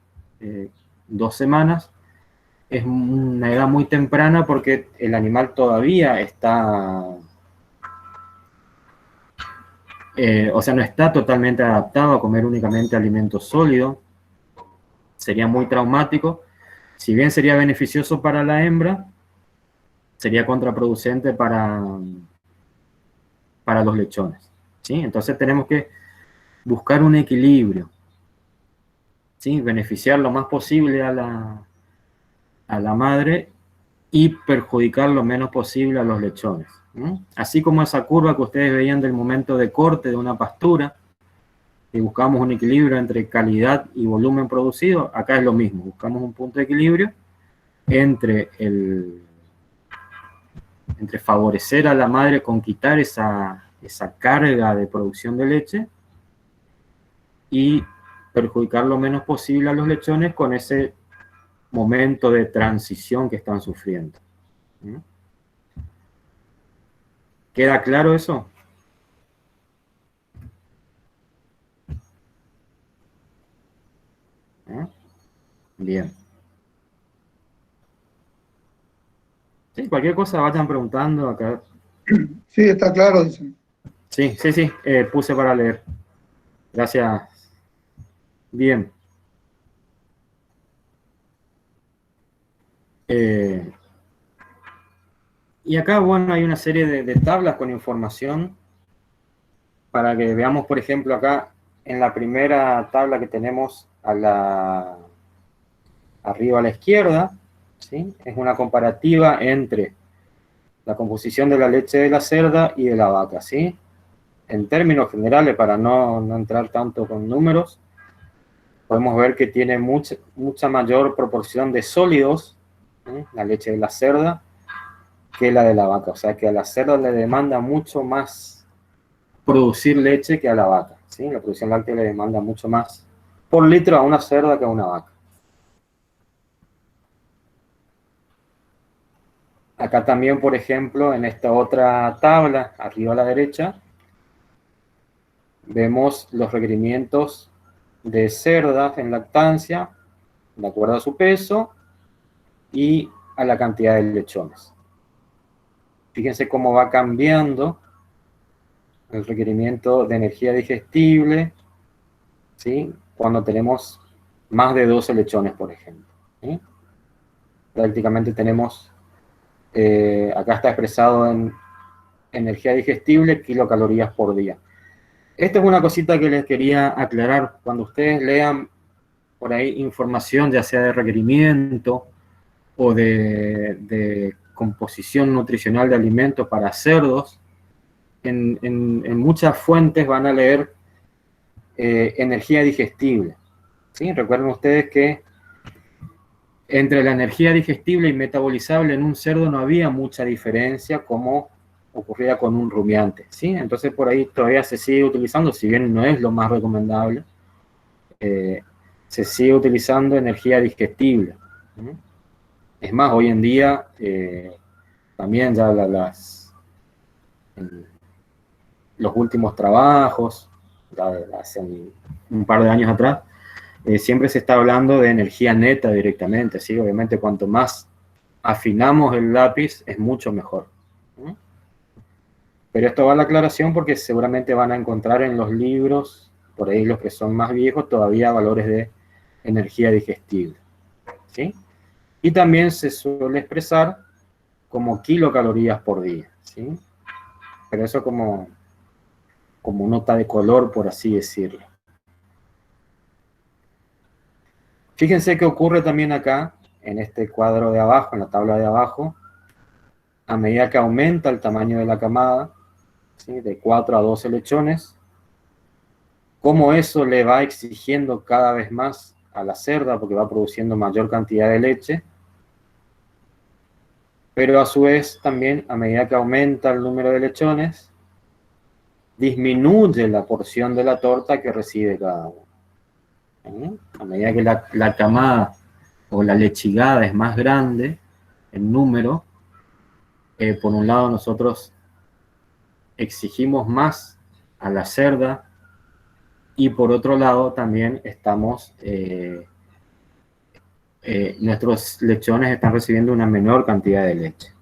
2 semanas, es una edad muy temprana porque el animal todavía está, o sea, no está totalmente adaptado a comer únicamente alimentos sólidos. Sería muy traumático. Si bien sería beneficioso para la hembra, sería contraproducente para los lechones, ¿sí? Entonces tenemos que buscar un equilibrio, ¿sí? Beneficiar lo más posible a la madre y perjudicar lo menos posible a los lechones, ¿no? Así como esa curva que ustedes veían del momento de corte de una pastura, y buscamos un equilibrio entre calidad y volumen producido, acá es lo mismo, buscamos un punto de equilibrio entre favorecer a la madre con quitar esa carga de producción de leche y perjudicar lo menos posible a los lechones con ese momento de transición que están sufriendo. ¿Queda claro eso? Bien. Sí, cualquier cosa vayan preguntando acá. Sí, está claro, dicen. Sí, puse para leer. Gracias. Bien. Y acá, bueno, hay una serie de tablas con información para que veamos, por ejemplo, acá en la primera tabla que tenemos arriba a la izquierda, ¿sí? Es una comparativa entre la composición de la leche de la cerda y de la vaca, ¿sí? En términos generales, para no entrar tanto con números, podemos ver que tiene mucha mayor proporción de sólidos, ¿sí? La leche de la cerda que la de la vaca. O sea que a la cerda le demanda mucho más producir leche que a la vaca, ¿sí? La producción láctea le demanda mucho más por litro a una cerda que a una vaca. Acá también, por ejemplo, en esta otra tabla, arriba a la derecha, vemos los requerimientos de cerdas en lactancia, de acuerdo a su peso y a la cantidad de lechones. Fíjense cómo va cambiando el requerimiento de energía digestible, ¿sí? Cuando tenemos más de 12 lechones, por ejemplo, ¿sí? Prácticamente tenemos, acá está expresado en energía digestible, kilocalorías por día. Esta es una cosita que les quería aclarar. Cuando ustedes lean por ahí información, ya sea de requerimiento o de composición nutricional de alimentos para cerdos, en muchas fuentes van a leer energía digestible, ¿sí? Recuerden ustedes que entre la energía digestible y metabolizable en un cerdo no había mucha diferencia como ocurría con un rumiante, ¿sí? Entonces por ahí todavía se sigue utilizando, si bien no es lo más recomendable, se sigue utilizando energía digestible, ¿sí? Es más, hoy en día también ya los últimos trabajos, ya hace un par de años atrás, siempre se está hablando de energía neta directamente, ¿sí? Obviamente cuanto más afinamos el lápiz es mucho mejor. Pero esto va a la aclaración porque seguramente van a encontrar en los libros, por ahí los que son más viejos, todavía valores de energía digestible, ¿sí? Y también se suele expresar como kilocalorías por día, ¿sí? Pero eso como nota de color, por así decirlo. Fíjense qué ocurre también acá, en este cuadro de abajo, en la tabla de abajo, a medida que aumenta el tamaño de la camada, ¿sí? De 4 a 12 lechones, cómo eso le va exigiendo cada vez más a la cerda, porque va produciendo mayor cantidad de leche, pero a su vez también, a medida que aumenta el número de lechones, disminuye la porción de la torta que recibe cada uno. A medida que la camada o la lechigada es más grande en número, por un lado nosotros exigimos más a la cerda y por otro lado también nuestros lechones están recibiendo una menor cantidad de leche.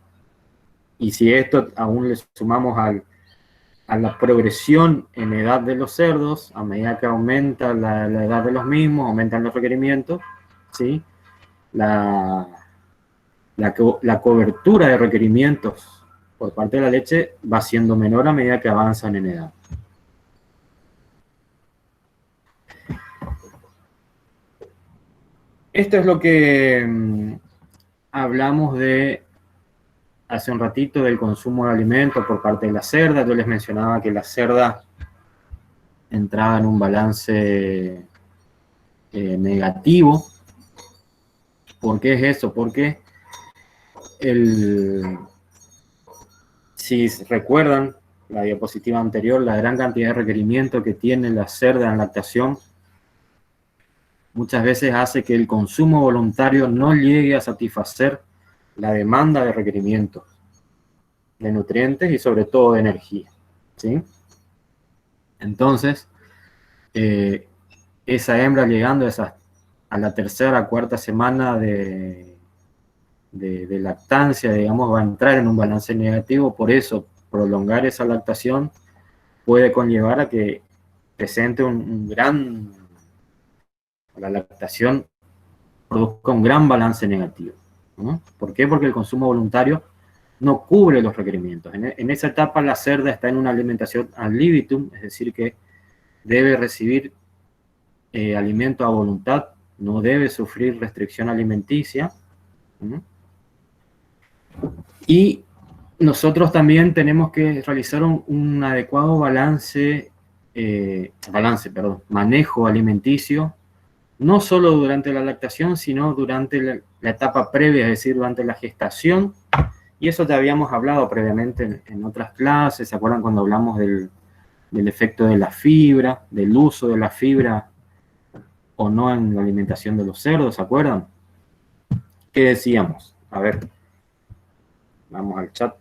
Y si esto aún le sumamos a la progresión en edad de los cerdos, a medida que aumenta la edad de los mismos, aumentan los requerimientos, ¿sí? La cobertura de requerimientos por parte de la leche va siendo menor a medida que avanzan en edad. Esto es lo que hablamos de hace un ratito del consumo de alimentos por parte de la cerda. Yo les mencionaba que la cerda entraba en un balance negativo. ¿Por qué es eso? Porque si recuerdan la diapositiva anterior, la gran cantidad de requerimientos que tiene la cerda en lactación muchas veces hace que el consumo voluntario no llegue a satisfacer la demanda de requerimientos de nutrientes y sobre todo de energía, ¿sí? Entonces, esa hembra llegando a la tercera, cuarta semana de lactancia, digamos, va a entrar en un balance negativo. Por eso, prolongar esa lactación puede conllevar a que presente la lactación produzca un gran balance negativo, ¿no? ¿Por qué? Porque el consumo voluntario no cubre los requerimientos. En esa etapa la cerda está en una alimentación ad libitum, es decir, que debe recibir alimento a voluntad, no debe sufrir restricción alimenticia. Y nosotros también tenemos que realizar un adecuado manejo alimenticio, no solo durante la lactación, sino durante la etapa previa, es decir, durante la gestación. Y eso te habíamos hablado previamente en otras clases. ¿Se acuerdan cuando hablamos del efecto de la fibra, del uso de la fibra o no en la alimentación de los cerdos? ¿Se acuerdan? ¿Qué decíamos? A ver, vamos al chat.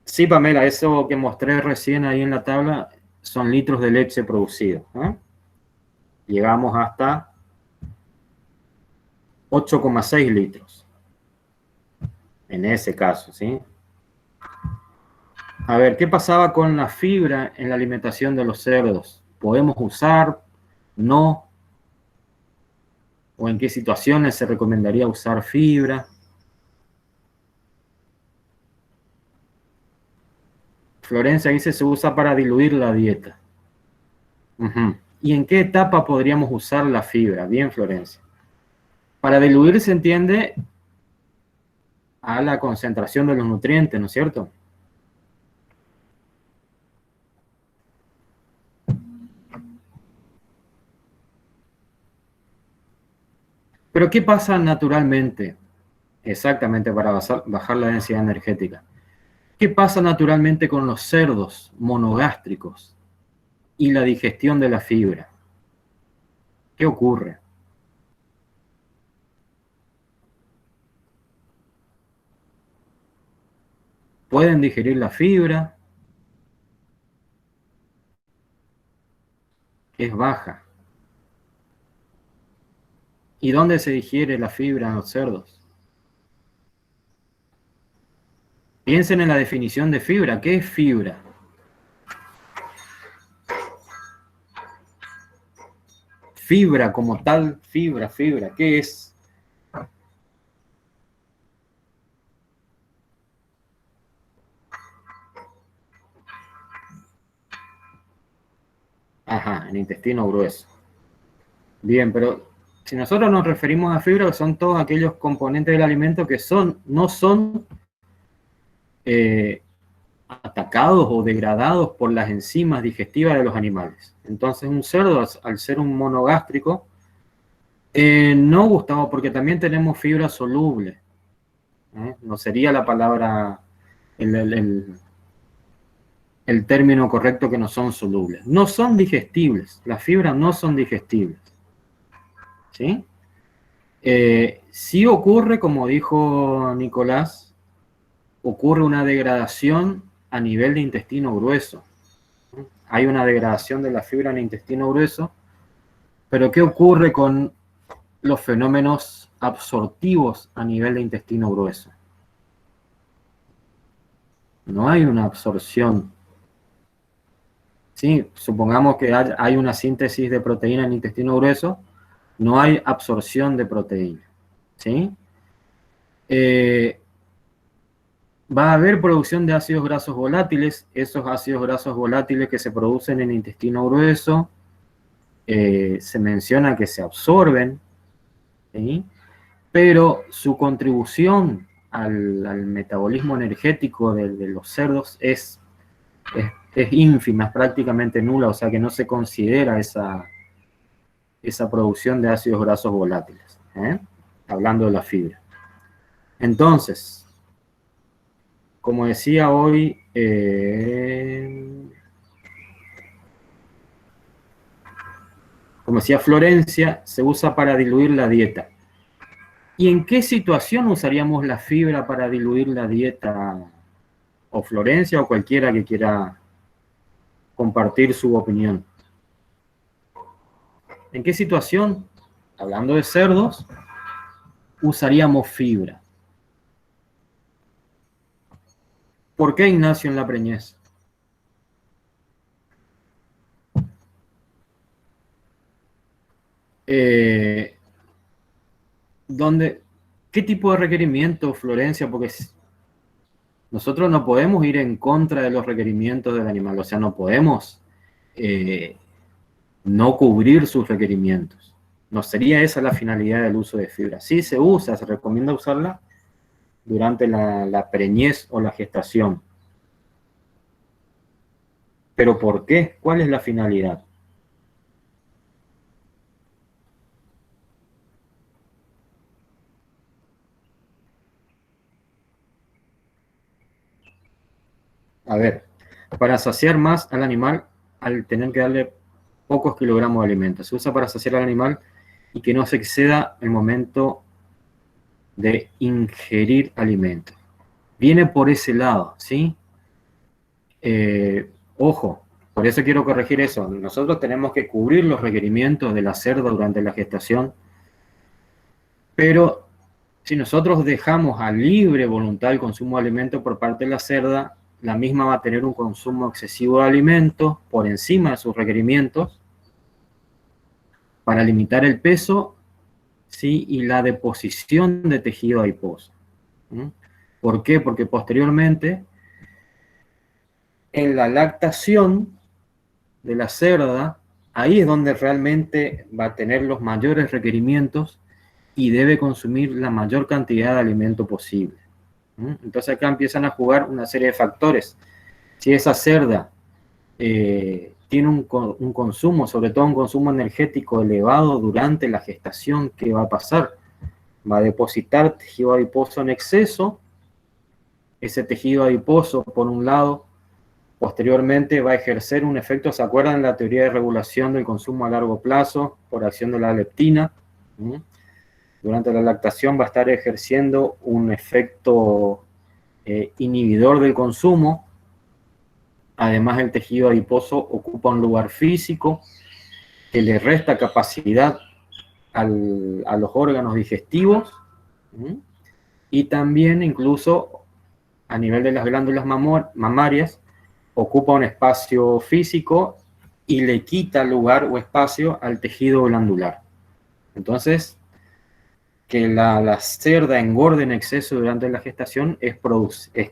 Sí, Pamela, eso que mostré recién ahí en la tabla son litros de leche producidos, ¿eh? Llegamos hasta 8,6 litros. En ese caso, ¿sí? A ver, ¿qué pasaba con la fibra en la alimentación de los cerdos? ¿Podemos usar? ¿No? ¿O en qué situaciones se recomendaría usar fibra? Florencia dice se usa para diluir la dieta. ¿Y en qué etapa podríamos usar la fibra? Bien, Florencia. Para diluir se entiende a la concentración de los nutrientes, ¿no es cierto? Pero ¿qué pasa naturalmente? Exactamente, para bajar la densidad energética. ¿Qué pasa naturalmente con los cerdos monogástricos y la digestión de la fibra? ¿Qué ocurre? ¿Pueden digerir la fibra? Es baja. ¿Y dónde se digiere la fibra en los cerdos? Piensen en la definición de fibra. ¿Qué es fibra? Fibra como tal, fibra, ¿qué es? Ajá, el intestino grueso. Bien, pero si nosotros nos referimos a fibra, son todos aquellos componentes del alimento que no son atacados o degradados por las enzimas digestivas de los animales. Entonces un cerdo, al ser un monogástrico, no, Gustavo, porque también tenemos fibra soluble. No sería la palabra, el término correcto, que no son solubles. No son digestibles, las fibras no son digestibles. ¿Sí? Sí ocurre, como dijo Nicolás, ocurre una degradación a nivel de intestino grueso. hay una degradación de la fibra en el intestino grueso, pero ¿qué ocurre con los fenómenos absortivos a nivel de intestino grueso? No hay una absorción. ¿Sí? Supongamos que hay una síntesis de proteína en el intestino grueso, no hay absorción de proteína. ¿Sí? Va a haber producción de ácidos grasos volátiles. Esos ácidos grasos volátiles que se producen en el intestino grueso, se menciona que se absorben, ¿sí? Pero su contribución al metabolismo energético de los cerdos es ínfima, es prácticamente nula, o sea que no se considera esa producción de ácidos grasos volátiles, hablando de la fibra. Entonces, como decía hoy, como decía Florencia, se usa para diluir la dieta. ¿Y en qué situación usaríamos la fibra para diluir la dieta? O Florencia o cualquiera que quiera compartir su opinión. ¿En qué situación, hablando de cerdos, usaríamos fibra? ¿Por qué, Ignacio, en la preñez? ¿Qué tipo de requerimiento, Florencia? Porque nosotros no podemos ir en contra de los requerimientos del animal, o sea, no podemos no cubrir sus requerimientos. No sería esa la finalidad del uso de fibra. Sí se usa, se recomienda usarla durante la preñez o la gestación. ¿Pero por qué? ¿Cuál es la finalidad? A ver, para saciar más al animal al tener que darle pocos kilogramos de alimento. Se usa para saciar al animal y que no se exceda el momento de ingerir alimento. Viene por ese lado, ¿sí? Ojo, por eso quiero corregir eso. Nosotros tenemos que cubrir los requerimientos de la cerda durante la gestación, pero si nosotros dejamos a libre voluntad el consumo de alimento por parte de la cerda, la misma va a tener un consumo excesivo de alimentos por encima de sus requerimientos para limitar el peso, ¿sí? Y la deposición de tejido adiposo. ¿Por qué? Porque posteriormente, en la lactación de la cerda, ahí es donde realmente va a tener los mayores requerimientos y debe consumir la mayor cantidad de alimento posible. Entonces acá empiezan a jugar una serie de factores. Si esa cerda tiene un consumo, sobre todo un consumo energético elevado durante la gestación, ¿qué va a pasar? Va a depositar tejido adiposo en exceso. Ese tejido adiposo, por un lado, posteriormente va a ejercer un efecto, ¿se acuerdan de la teoría de regulación del consumo a largo plazo por acción de la leptina? Durante la lactación va a estar ejerciendo un efecto inhibidor del consumo. Además, el tejido adiposo ocupa un lugar físico que le resta capacidad a los órganos digestivos, y también incluso a nivel de las glándulas mamarias ocupa un espacio físico y le quita lugar o espacio al tejido glandular. Entonces, que la cerda engorde en exceso durante la gestación es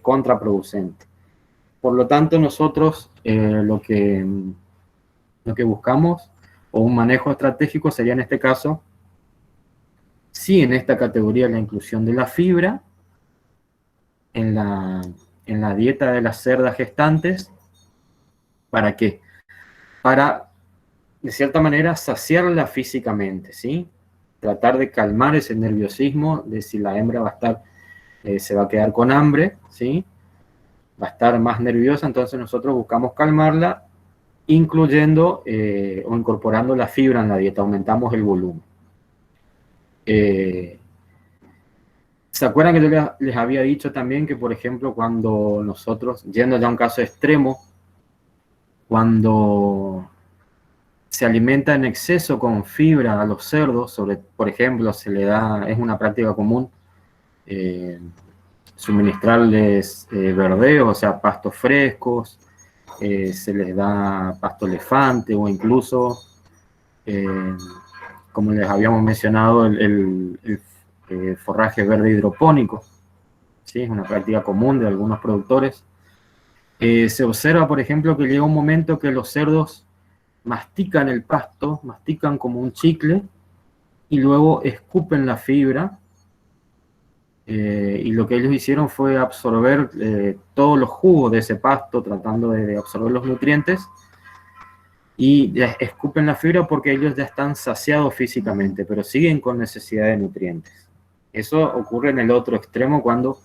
contraproducente. Por lo tanto, nosotros lo que buscamos, o un manejo estratégico, sería en este caso, sí, en esta categoría, la inclusión de la fibra en la dieta de las cerdas gestantes. ¿Para qué? Para, de cierta manera, saciarla físicamente, ¿sí? Tratar de calmar ese nerviosismo de si la hembra va a estar, se va a quedar con hambre, ¿sí? Va a estar más nerviosa, entonces nosotros buscamos calmarla, incluyendo o incorporando la fibra en la dieta, aumentamos el volumen. ¿Se acuerdan que yo les había dicho también que, por ejemplo, cuando nosotros, yendo ya a un caso extremo, cuando se alimenta en exceso con fibra a los cerdos, por ejemplo, es una práctica común, suministrarles verdeos, o sea, pastos frescos, se les da pasto elefante o incluso, como les habíamos mencionado, el forraje verde hidropónico, ¿sí? Es una práctica común de algunos productores. Se observa, por ejemplo, que llega un momento que los cerdos mastican el pasto, mastican como un chicle y luego escupen la fibra. Y lo que ellos hicieron fue absorber todos los jugos de ese pasto, tratando de absorber los nutrientes, y escupen la fibra porque ellos ya están saciados físicamente, pero siguen con necesidad de nutrientes. Eso ocurre en el otro extremo cuando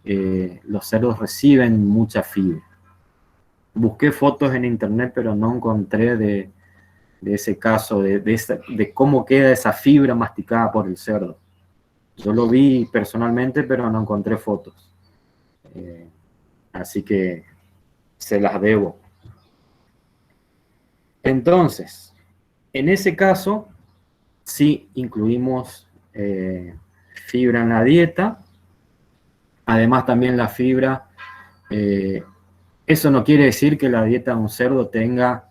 los cerdos reciben mucha fibra. Busqué fotos en internet, pero no encontré de ese caso, de cómo queda esa fibra masticada por el cerdo. Yo lo vi personalmente, pero no encontré fotos. Así que se las debo. Entonces, en ese caso, sí incluimos fibra en la dieta. Además, también la fibra, eso no quiere decir que la dieta de un cerdo tenga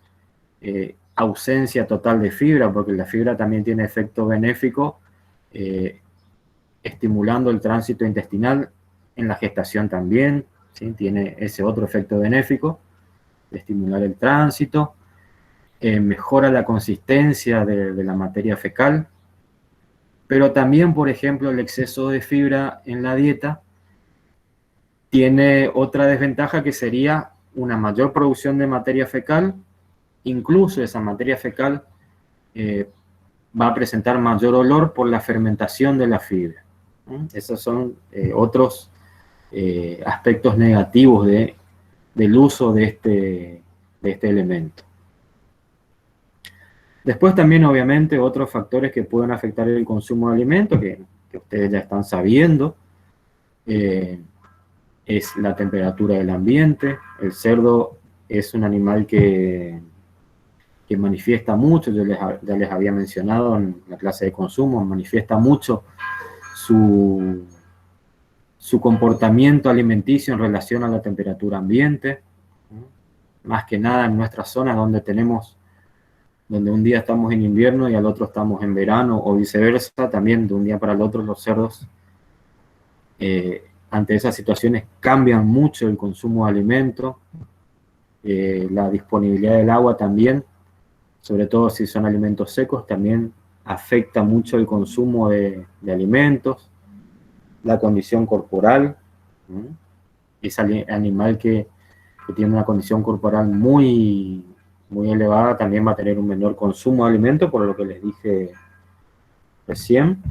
ausencia total de fibra, porque la fibra también tiene efecto benéfico, estimulando el tránsito intestinal en la gestación también, ¿sí? Tiene ese otro efecto benéfico de estimular el tránsito, mejora la consistencia de la materia fecal, pero también, por ejemplo, el exceso de fibra en la dieta tiene otra desventaja que sería una mayor producción de materia fecal. Incluso esa materia fecal va a presentar mayor olor por la fermentación de la fibra. Esos son otros aspectos negativos del uso de este elemento. Después también, obviamente, otros factores que pueden afectar el consumo de alimentos, que ustedes ya están sabiendo, es la temperatura del ambiente. El cerdo es un animal que manifiesta mucho, ya les había mencionado en la clase de consumo, manifiesta mucho su comportamiento alimenticio en relación a la temperatura ambiente. Más que nada en nuestras zonas donde un día estamos en invierno y al otro estamos en verano, o viceversa, también de un día para el otro los cerdos, ante esas situaciones, cambian mucho el consumo de alimento, la disponibilidad del agua también, sobre todo si son alimentos secos, también afecta mucho el consumo de alimentos, la condición corporal. Ese animal que tiene una condición corporal muy, muy elevada también va a tener un menor consumo de alimento, por lo que les dije recién.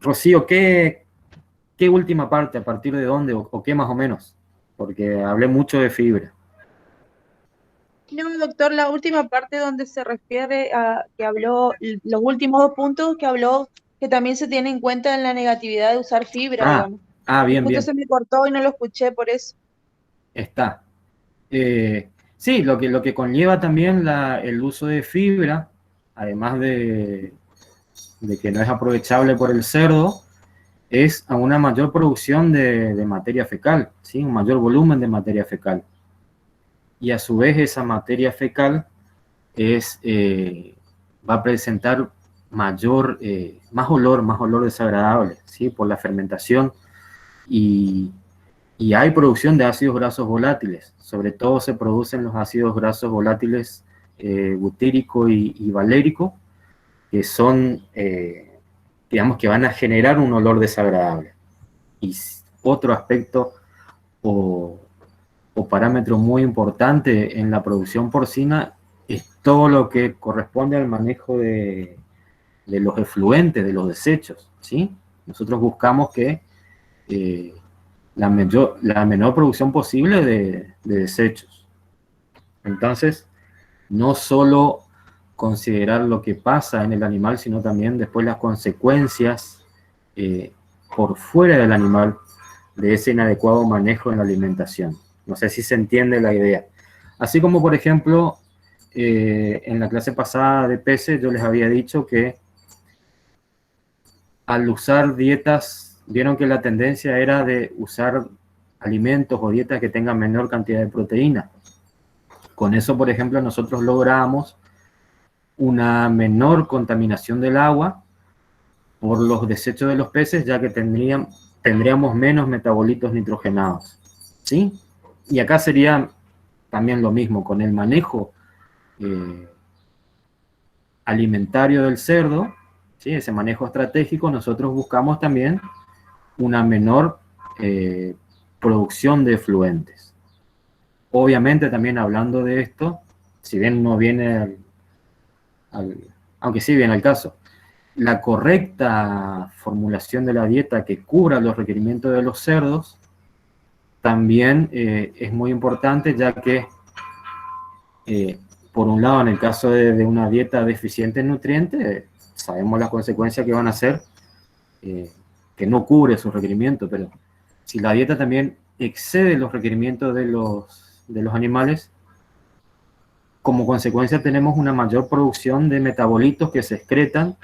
Rocío, ¿qué última parte, a partir de dónde o qué más o menos? Porque hablé mucho de fibra. No, doctor, la última parte donde se refiere a que habló, los últimos 2 puntos que habló, que también se tiene en cuenta en la negatividad de usar fibra, digamos. Bien, Justo bien. se me cortó y no lo escuché por eso. Está. Sí, lo que conlleva también el uso de fibra, además de que no es aprovechable por el cerdo, es a una mayor producción de materia fecal, ¿sí? Un mayor volumen de materia fecal. Y a su vez esa materia fecal va a presentar más olor desagradable, ¿sí? Por la fermentación, y hay producción de ácidos grasos volátiles. Sobre todo se producen los ácidos grasos volátiles butírico y valérico, que son, digamos, que van a generar un olor desagradable. Y otro aspecto o parámetro muy importante en la producción porcina es todo lo que corresponde al manejo de los efluentes, de los desechos, ¿sí? Nosotros buscamos que la menor producción posible de desechos. Entonces, no solo considerar lo que pasa en el animal, sino también después las consecuencias por fuera del animal de ese inadecuado manejo en la alimentación. No sé si se entiende la idea. Así como, por ejemplo, en la clase pasada de peces yo les había dicho que al usar dietas, vieron que la tendencia era de usar alimentos o dietas que tengan menor cantidad de proteína. Con eso, por ejemplo, nosotros logramos una menor contaminación del agua por los desechos de los peces, ya que tendríamos menos metabolitos nitrogenados, ¿sí? Y acá sería también lo mismo, con el manejo alimentario del cerdo, ¿sí? Ese manejo estratégico, nosotros buscamos también una menor producción de efluentes. Obviamente también hablando de esto, si bien no viene aunque sí viene al caso, la correcta formulación de la dieta que cubra los requerimientos de los cerdos también es muy importante, ya que por un lado, en el caso de una dieta deficiente en nutrientes, sabemos las consecuencias que van a ser, que no cubre sus requerimientos, pero si la dieta también excede los requerimientos de los animales, como consecuencia tenemos una mayor producción de metabolitos que se excretan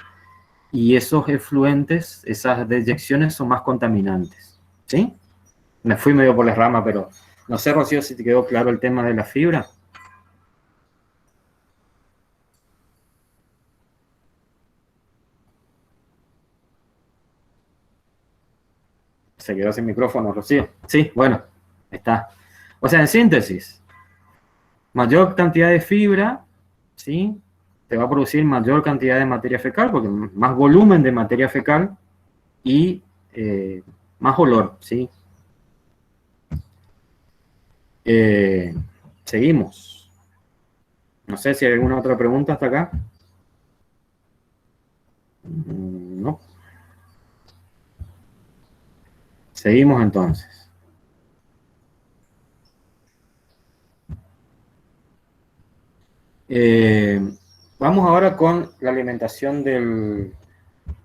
y esos efluentes, esas deyecciones son más contaminantes, ¿sí? Me fui medio por las ramas, pero no sé, Rocío, si te quedó claro el tema de la fibra. Se quedó sin micrófono, Rocío. Sí, bueno, está. O sea, en síntesis, mayor cantidad de fibra, ¿sí? Te va a producir mayor cantidad de materia fecal, porque más volumen de materia fecal y más olor, ¿sí? Seguimos. No sé si hay alguna otra pregunta hasta acá. No. Seguimos entonces. Vamos ahora con la alimentación del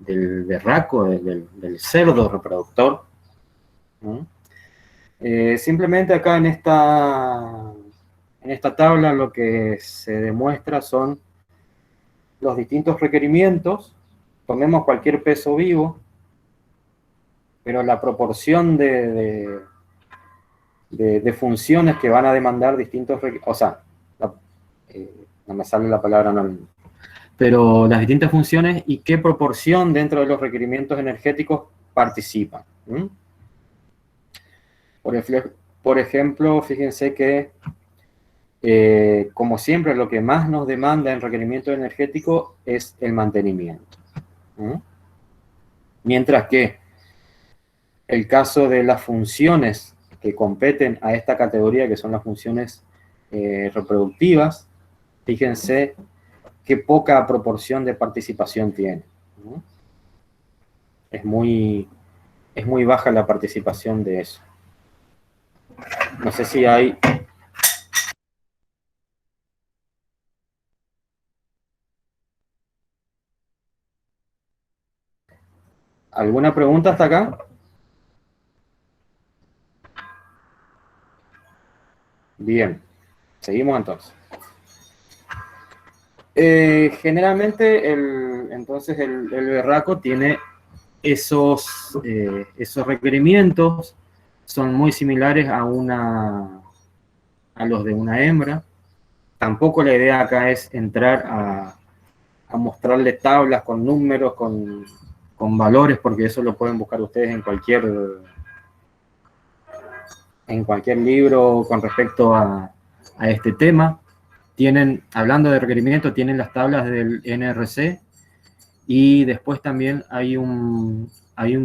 berraco, del cerdo reproductor. ¿No? Simplemente acá en esta tabla lo que se demuestra son los distintos requerimientos. Tomemos cualquier peso vivo, pero la proporción de funciones que van a demandar distintos, o sea, no me sale la palabra, no, pero las distintas funciones y qué proporción dentro de los requerimientos energéticos participan. Por ejemplo, fíjense que, como siempre, lo que más nos demanda en requerimiento energético es el mantenimiento. Mientras que el caso de las funciones que competen a esta categoría, que son las funciones reproductivas, fíjense qué poca proporción de participación tiene. Es muy baja la participación de eso. No sé si hay... ¿Alguna pregunta hasta acá? Bien, seguimos entonces. Generalmente entonces el berraco tiene esos requerimientos, son muy similares a los de una hembra. Tampoco la idea acá es entrar a mostrarle tablas con números, con valores, porque eso lo pueden buscar ustedes en cualquier libro con respecto a este tema. Hablando de requerimientos, tienen las tablas del NRC y después también hay un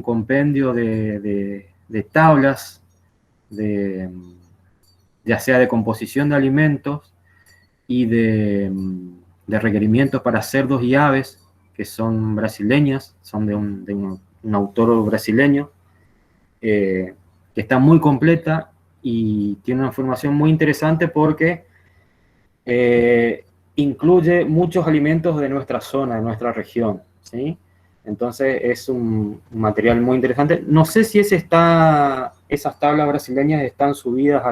compendio de tablas, ya sea de composición de alimentos y de requerimientos para cerdos y aves, que son brasileñas, son de un autor brasileño, que está muy completa y tiene una información muy interesante porque incluye muchos alimentos de nuestra zona, de nuestra región, ¿sí? Entonces es un material muy interesante. No sé si esas tablas brasileñas están subidas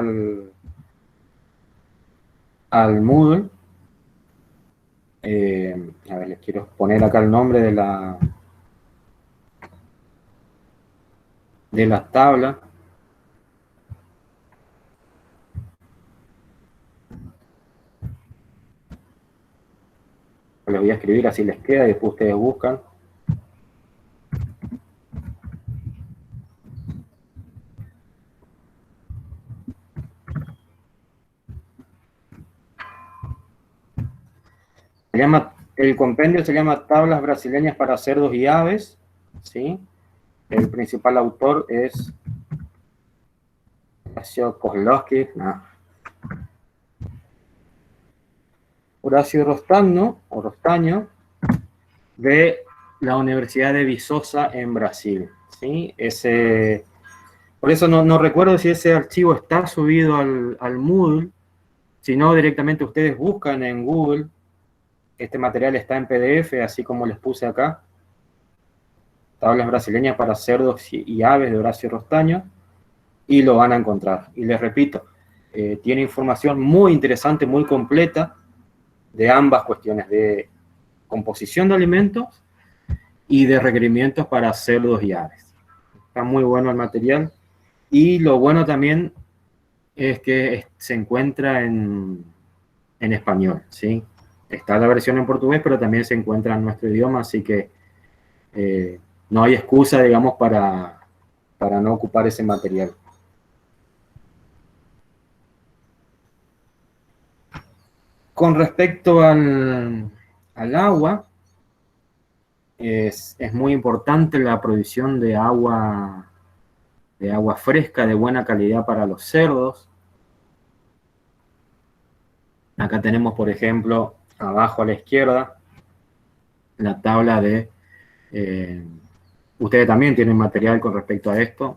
al Moodle. A ver, les quiero poner acá el nombre de la tabla. Les voy a escribir, así les queda y después ustedes buscan. El compendio se llama Tablas Brasileñas para Cerdos y Aves, ¿sí? El principal autor es Horacio Kozlowski, Horacio Rostaño, de la Universidad de Viçosa en Brasil, ¿sí? Por eso no recuerdo si ese archivo está subido al Moodle. Si no, directamente ustedes buscan en Google. Este material está en PDF, así como les puse acá. Tablas brasileñas para cerdos y aves de Horacio Rostaño. Y lo van a encontrar. Y les repito, tiene información muy interesante, muy completa, de ambas cuestiones, de composición de alimentos y de requerimientos para cerdos y aves. Está muy bueno el material. Y lo bueno también es que se encuentra en español, ¿sí? Está la versión en portugués, pero también se encuentra en nuestro idioma, así que no hay excusa, digamos, para no ocupar ese material. Con respecto al agua, es muy importante la provisión de agua fresca, de buena calidad para los cerdos. Acá tenemos, por ejemplo, abajo a la izquierda, la tabla de... ustedes también tienen material con respecto a esto,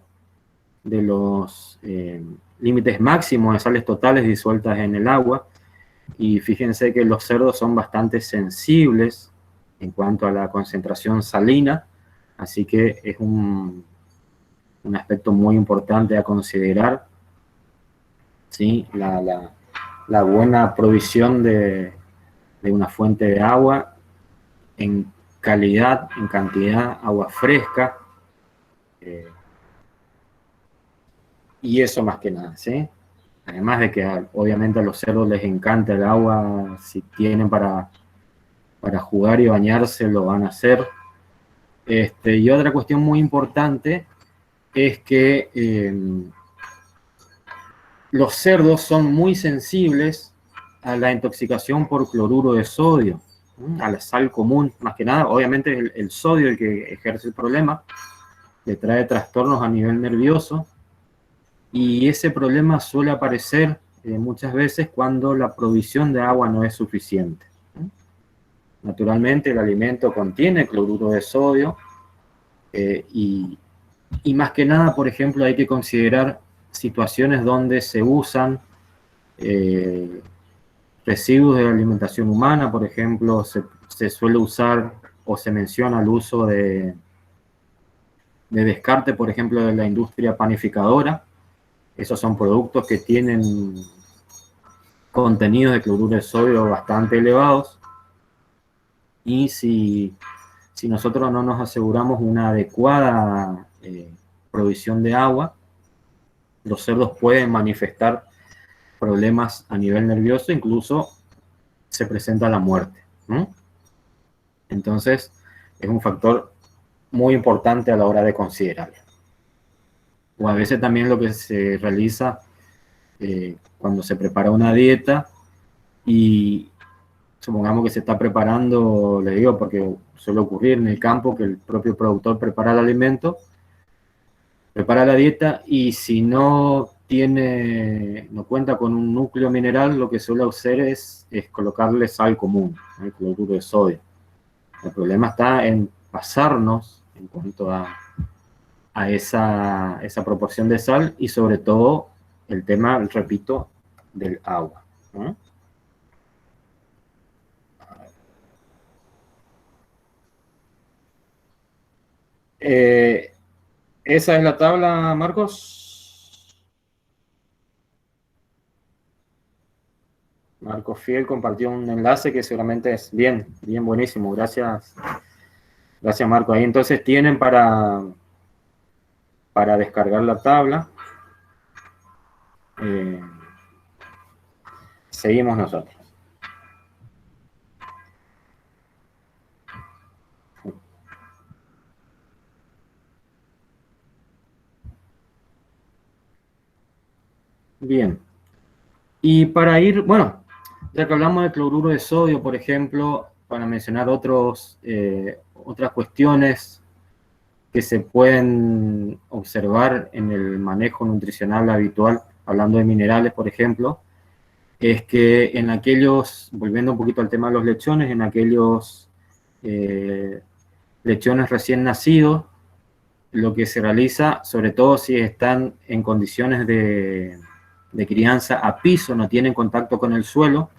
de los límites máximos de sales totales disueltas en el agua. Y fíjense que los cerdos son bastante sensibles en cuanto a la concentración salina, así que es un aspecto muy importante a considerar, ¿sí? La buena provisión de una fuente de agua en calidad, en cantidad, agua fresca, y eso más que nada, ¿sí? Además de que obviamente a los cerdos les encanta el agua, si tienen para jugar y bañarse, lo van a hacer. Y otra cuestión muy importante es que los cerdos son muy sensibles a la intoxicación por cloruro de sodio, a la sal común, más que nada. Obviamente el sodio el que ejerce el problema, le trae trastornos a nivel nervioso, y ese problema suele aparecer muchas veces cuando la provisión de agua no es suficiente. Naturalmente el alimento contiene cloruro de sodio, y más que nada, por ejemplo, hay que considerar situaciones donde se usan residuos de la alimentación humana. Por ejemplo, se suele usar o se menciona el uso de descarte, por ejemplo, de la industria panificadora. Esos son productos que tienen contenidos de cloruro de sodio bastante elevados, y si nosotros no nos aseguramos una adecuada provisión de agua, los cerdos pueden manifestar problemas a nivel nervioso, incluso se presenta la muerte, ¿no? Entonces, es un factor muy importante a la hora de considerarlo. O a veces también lo que se realiza cuando se prepara una dieta, y supongamos que se está preparando, le digo, porque suele ocurrir en el campo que el propio productor prepara el alimento, prepara la dieta, y si no cuenta con un núcleo mineral, lo que suele hacer es colocarle sal común, el cloruro de sodio. El problema está en pasarnos en cuanto a esa proporción de sal, y sobre todo el tema, repito, del agua, ¿no? Esa es la tabla, Marcos. Marcos Fiel compartió un enlace que seguramente es bien buenísimo. Gracias, Marco. Ahí entonces tienen para descargar la tabla. Seguimos nosotros. Bien. Y para ir, bueno, ya que hablamos de cloruro de sodio, por ejemplo, para mencionar otras cuestiones que se pueden observar en el manejo nutricional habitual, hablando de minerales, por ejemplo, es que en aquellos, volviendo un poquito al tema de los lechones, en aquellos lechones recién nacidos, lo que se realiza, sobre todo si están en condiciones de crianza a piso, no tienen contacto con el suelo,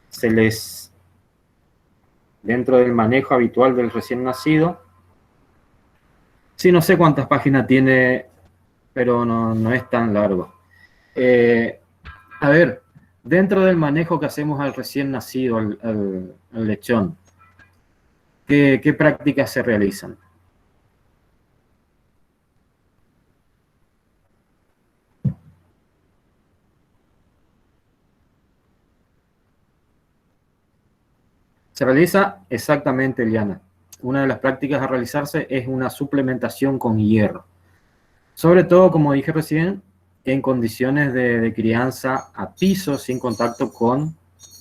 se les, dentro del manejo habitual del recién nacido, sí, no sé cuántas páginas tiene, pero no es tan largo. A ver, dentro del manejo que hacemos al recién nacido, al lechón, ¿qué prácticas se realizan? Se realiza exactamente, Eliana. Una de las prácticas a realizarse es una suplementación con hierro. Sobre todo, como dije recién, en condiciones de crianza a piso, sin contacto con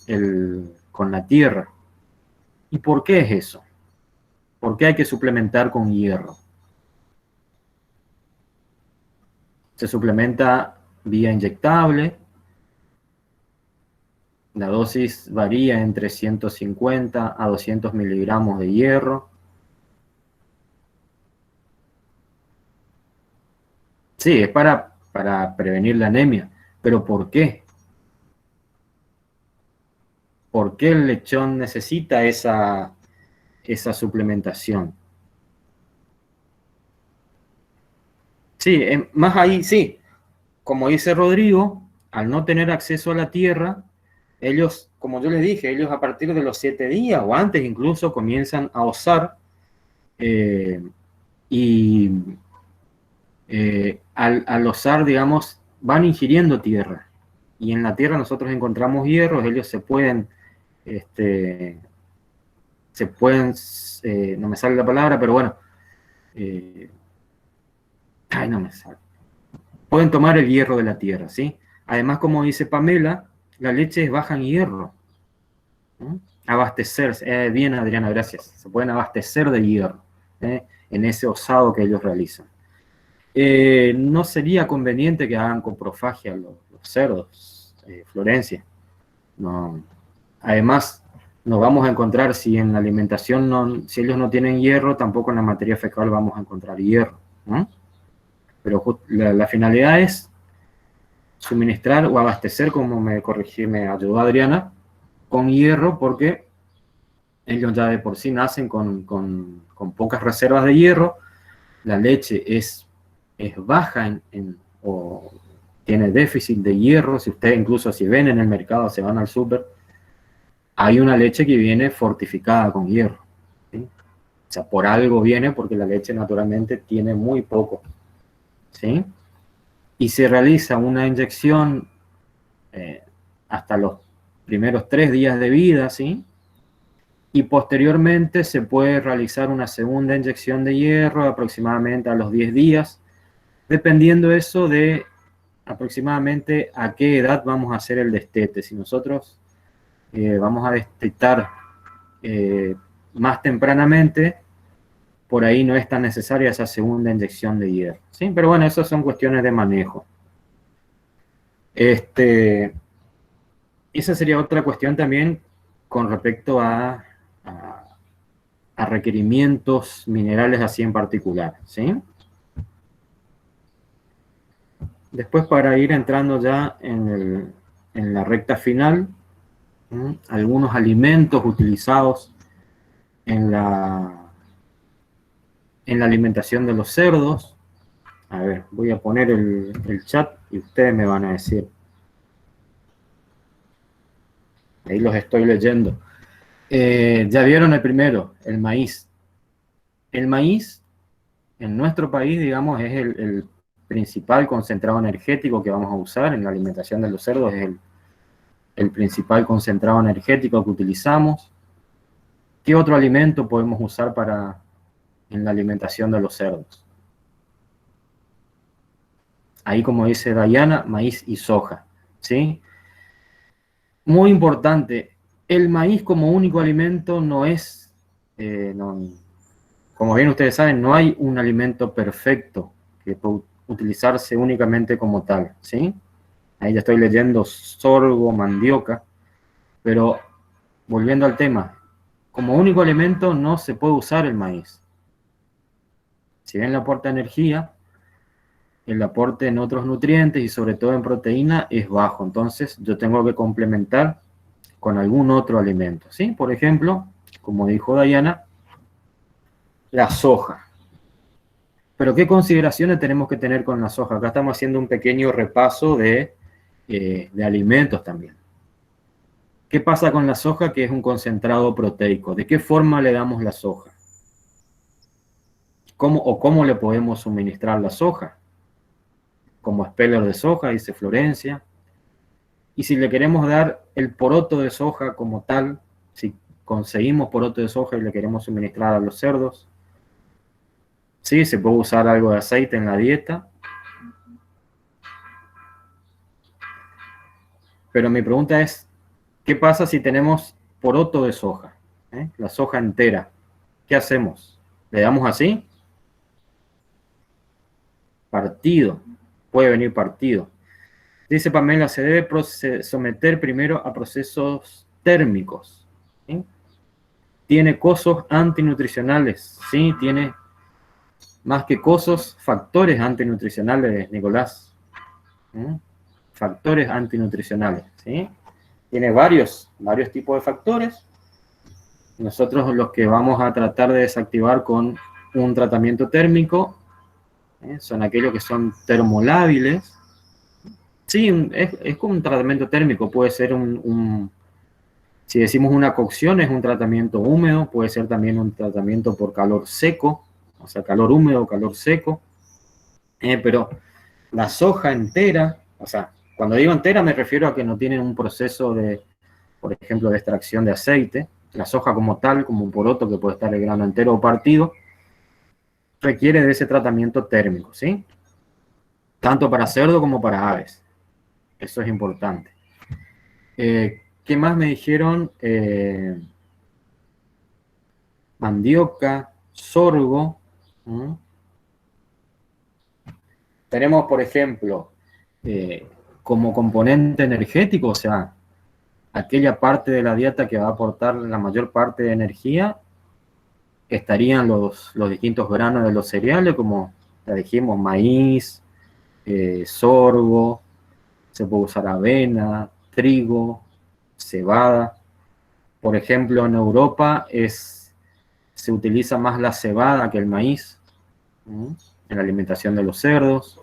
la tierra. ¿Y por qué es eso? ¿Por qué hay que suplementar con hierro? Se suplementa vía inyectable. La dosis varía entre 150 a 200 miligramos de hierro. Sí, es para prevenir la anemia. ¿Pero por qué? ¿Por qué el lechón necesita esa suplementación? Sí, más ahí, sí. Como dice Rodrigo, al no tener acceso a la tierra, ellos, como yo les dije, ellos a partir de los 7 días o antes incluso comienzan a osar y al osar, digamos, van ingiriendo tierra. Y en la tierra nosotros encontramos hierros, ellos se pueden, no me sale la palabra, pero bueno, no me sale. Pueden tomar el hierro de la tierra, ¿sí? Además, como dice Pamela, la leche es baja en hierro. ¿No? Abastecerse, bien Adriana, gracias. Se pueden abastecer de hierro en ese osado que ellos realizan. No sería conveniente que hagan coprofagia los cerdos, Florencia. No. Además, nos vamos a encontrar, si en la alimentación, si ellos no tienen hierro, tampoco en la materia fecal vamos a encontrar hierro, ¿no? Pero la finalidad es suministrar o abastecer, como me ayudó Adriana, con hierro, porque ellos ya de por sí nacen con pocas reservas de hierro. La leche es baja o tiene déficit de hierro. Si ustedes incluso si ven en el mercado, se van al súper, hay una leche que viene fortificada con hierro, ¿sí? O sea, por algo viene, porque la leche naturalmente tiene muy poco, ¿sí? Y se realiza una inyección hasta los primeros 3 días de vida, ¿sí? Y posteriormente se puede realizar una segunda inyección de hierro aproximadamente a los 10 días, dependiendo eso de aproximadamente a qué edad vamos a hacer el destete. Si nosotros vamos a destetar más tempranamente, por ahí no es tan necesaria esa segunda inyección de hierro, ¿sí? Pero bueno, esas son cuestiones de manejo. Esa sería otra cuestión también con respecto a requerimientos minerales así en particular, ¿sí? Después, para ir entrando ya en la recta final, algunos alimentos utilizados en en la alimentación de los cerdos. A ver, voy a poner el chat y ustedes me van a decir. Ahí los estoy leyendo. Ya vieron el primero, el maíz. El maíz, en nuestro país, digamos, es el principal concentrado energético que vamos a usar en la alimentación de los cerdos. Es el principal concentrado energético que utilizamos. ¿Qué otro alimento podemos usar en la alimentación de los cerdos? Ahí, como dice Dayana, maíz y soja, ¿sí? Muy importante, el maíz como único alimento no es, como bien ustedes saben, no hay un alimento perfecto que puede utilizarse únicamente como tal, ¿sí? Ahí ya estoy leyendo sorgo, mandioca, pero volviendo al tema, como único alimento no se puede usar el maíz. Si bien le aporta energía, el aporte en otros nutrientes y sobre todo en proteína es bajo. Entonces yo tengo que complementar con algún otro alimento, ¿sí? Por ejemplo, como dijo Dayana, la soja. Pero ¿qué consideraciones tenemos que tener con la soja? Acá estamos haciendo un pequeño repaso de alimentos también. ¿Qué pasa con la soja, que es un concentrado proteico? ¿De qué forma le damos la soja? ¿Cómo le podemos suministrar la soja? Como speller de soja, dice Florencia. Y si le queremos dar el poroto de soja como tal, si conseguimos poroto de soja y le queremos suministrar a los cerdos, sí, se puede usar algo de aceite en la dieta. Pero mi pregunta es, ¿qué pasa si tenemos poroto de soja? La soja entera. ¿Qué hacemos? ¿Le damos así? Partido. Puede venir partido. Dice Pamela, se debe someter primero a procesos térmicos. ¿Sí? Tiene cosas antinutricionales. Sí, tiene más que cosas, factores antinutricionales, Nicolás. Factores antinutricionales. ¿Sí? Tiene varios tipos de factores. Nosotros los que vamos a tratar de desactivar con un tratamiento térmico son aquellos que son termolábiles. Sí, es como un tratamiento térmico, puede ser si decimos una cocción, es un tratamiento húmedo, puede ser también un tratamiento por calor seco, o sea, calor húmedo, calor seco, pero la soja entera, o sea, cuando digo entera me refiero a que no tienen un proceso de, por ejemplo, de extracción de aceite. La soja como tal, como un poroto que puede estar el grano entero o partido, requiere de ese tratamiento térmico, ¿sí? Tanto para cerdo como para aves. Eso es importante. ¿Qué más me dijeron? Mandioca, sorgo. Tenemos, por ejemplo, como componente energético, o sea, aquella parte de la dieta que va a aportar la mayor parte de energía, estarían los distintos granos de los cereales, como ya dijimos, maíz, sorgo, se puede usar avena, trigo, cebada. Por ejemplo, en Europa se utiliza más la cebada que el maíz en la alimentación de los cerdos.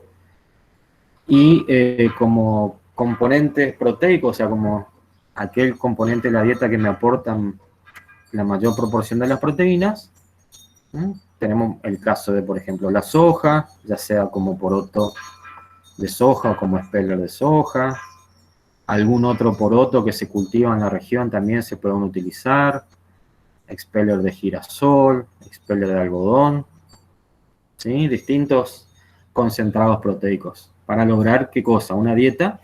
Y como componentes proteicos, o sea, como aquel componente de la dieta que me aportan la mayor proporción de las proteínas, tenemos el caso de, por ejemplo, la soja, ya sea como poroto de soja o como speller de soja. Algún otro poroto que se cultiva en la región también se pueden utilizar. Expeller de girasol, expeller de algodón. ¿Sí? Distintos concentrados proteicos. Para lograr, ¿qué cosa? Una dieta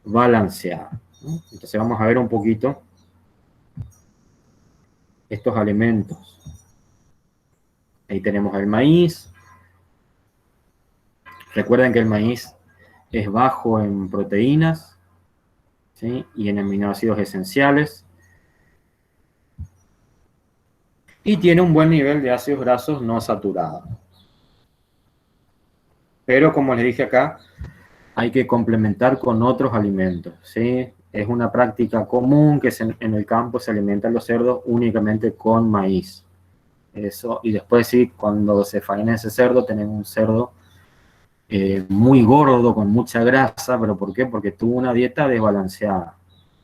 balanceada. Entonces vamos a ver un poquito estos alimentos. Ahí tenemos el maíz. Recuerden que el maíz es bajo en proteínas, ¿sí? Y en aminoácidos esenciales. Y tiene un buen nivel de ácidos grasos no saturados. Pero como les dije acá, hay que complementar con otros alimentos, ¿sí? Es una práctica común que en el campo se alimentan los cerdos únicamente con maíz. Eso, y después sí, cuando se faena ese cerdo, tenemos un cerdo muy gordo, con mucha grasa, pero ¿por qué? Porque tuvo una dieta desbalanceada,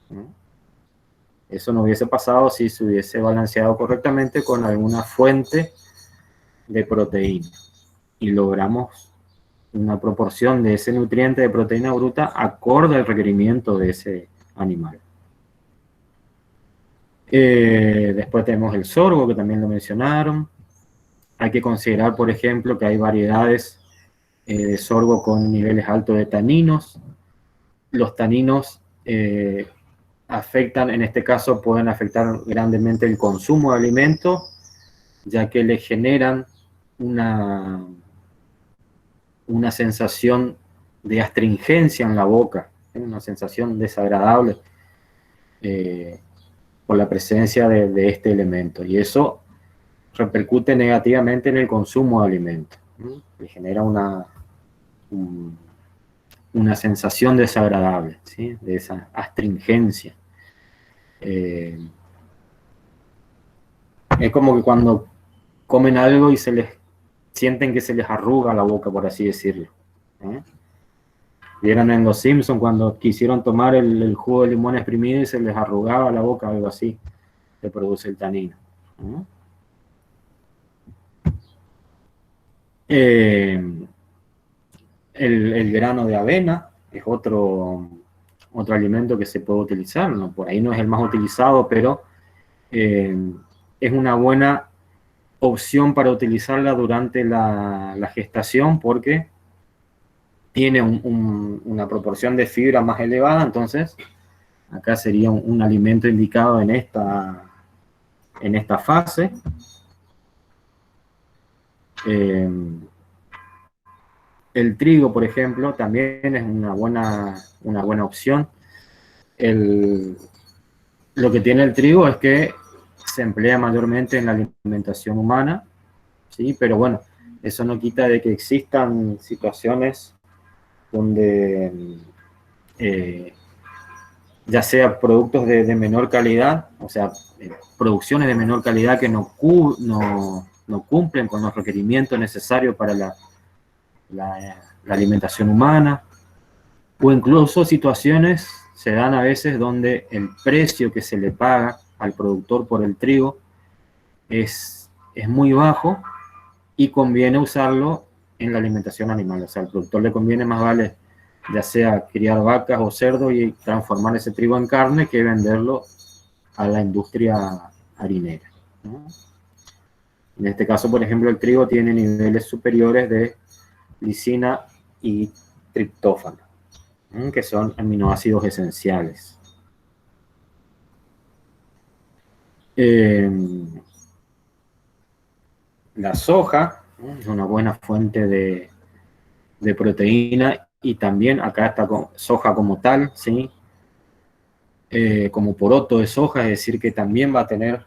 ¿no? Eso no hubiese pasado si se hubiese balanceado correctamente con alguna fuente de proteína. Y logramos una proporción de ese nutriente de proteína bruta acorde al requerimiento de ese animal. Después tenemos el sorgo, que también lo mencionaron. Hay que considerar, por ejemplo, que hay variedades de sorgo con niveles altos de taninos. Los taninos afectan, en este caso, pueden afectar grandemente el consumo de alimentos, ya que le generan una sensación de astringencia en la boca, una sensación desagradable por la presencia de este elemento. Y eso repercute negativamente en el consumo de alimentos, ¿no? Le genera una sensación desagradable, ¿sí? De esa astringencia. Es como que cuando comen algo y sienten que se les arruga la boca, por así decirlo. Vieron en Los Simpsons cuando quisieron tomar el jugo de limón exprimido y se les arrugaba la boca, algo así, se produce el tanino. El grano de avena es otro alimento que se puede utilizar, ¿no? Por ahí no es el más utilizado, pero es una buena opción para utilizarla durante la gestación, porque tiene una proporción de fibra más elevada. Entonces acá sería un alimento indicado en esta fase. El trigo, por ejemplo, también es una buena opción. Lo que tiene el trigo es que se emplea mayormente en la alimentación humana, ¿sí? Pero bueno, eso no quita de que existan situaciones donde ya sea productos de menor calidad, o sea, producciones de menor calidad que no cumplen con los requerimientos necesarios para la alimentación humana, o incluso situaciones se dan a veces donde el precio que se le paga al productor por el trigo es muy bajo y conviene usarlo en la alimentación animal. O sea, al productor le conviene más vale ya sea criar vacas o cerdos y transformar ese trigo en carne que venderlo a la industria harinera, ¿no? En este caso, por ejemplo, el trigo tiene niveles superiores de lisina y triptófano, que son aminoácidos esenciales. La soja es una buena fuente de proteína, y también acá está soja como tal, ¿sí? Como poroto de soja, es decir, que también va a tener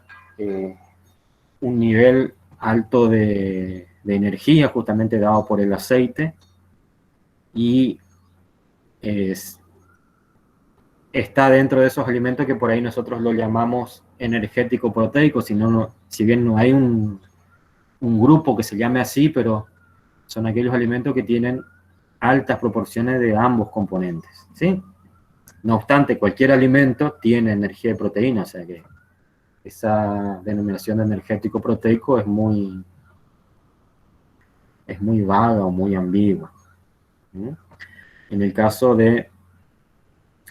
un nivel alto de energía, justamente dado por el aceite, y está dentro de esos alimentos que por ahí nosotros lo llamamos energético proteico, si bien no hay un grupo que se llame así, pero son aquellos alimentos que tienen altas proporciones de ambos componentes, ¿sí? No obstante, cualquier alimento tiene energía de proteína, o sea que esa denominación de energético proteico es muy vaga o muy ambigua, ¿sí? En el caso de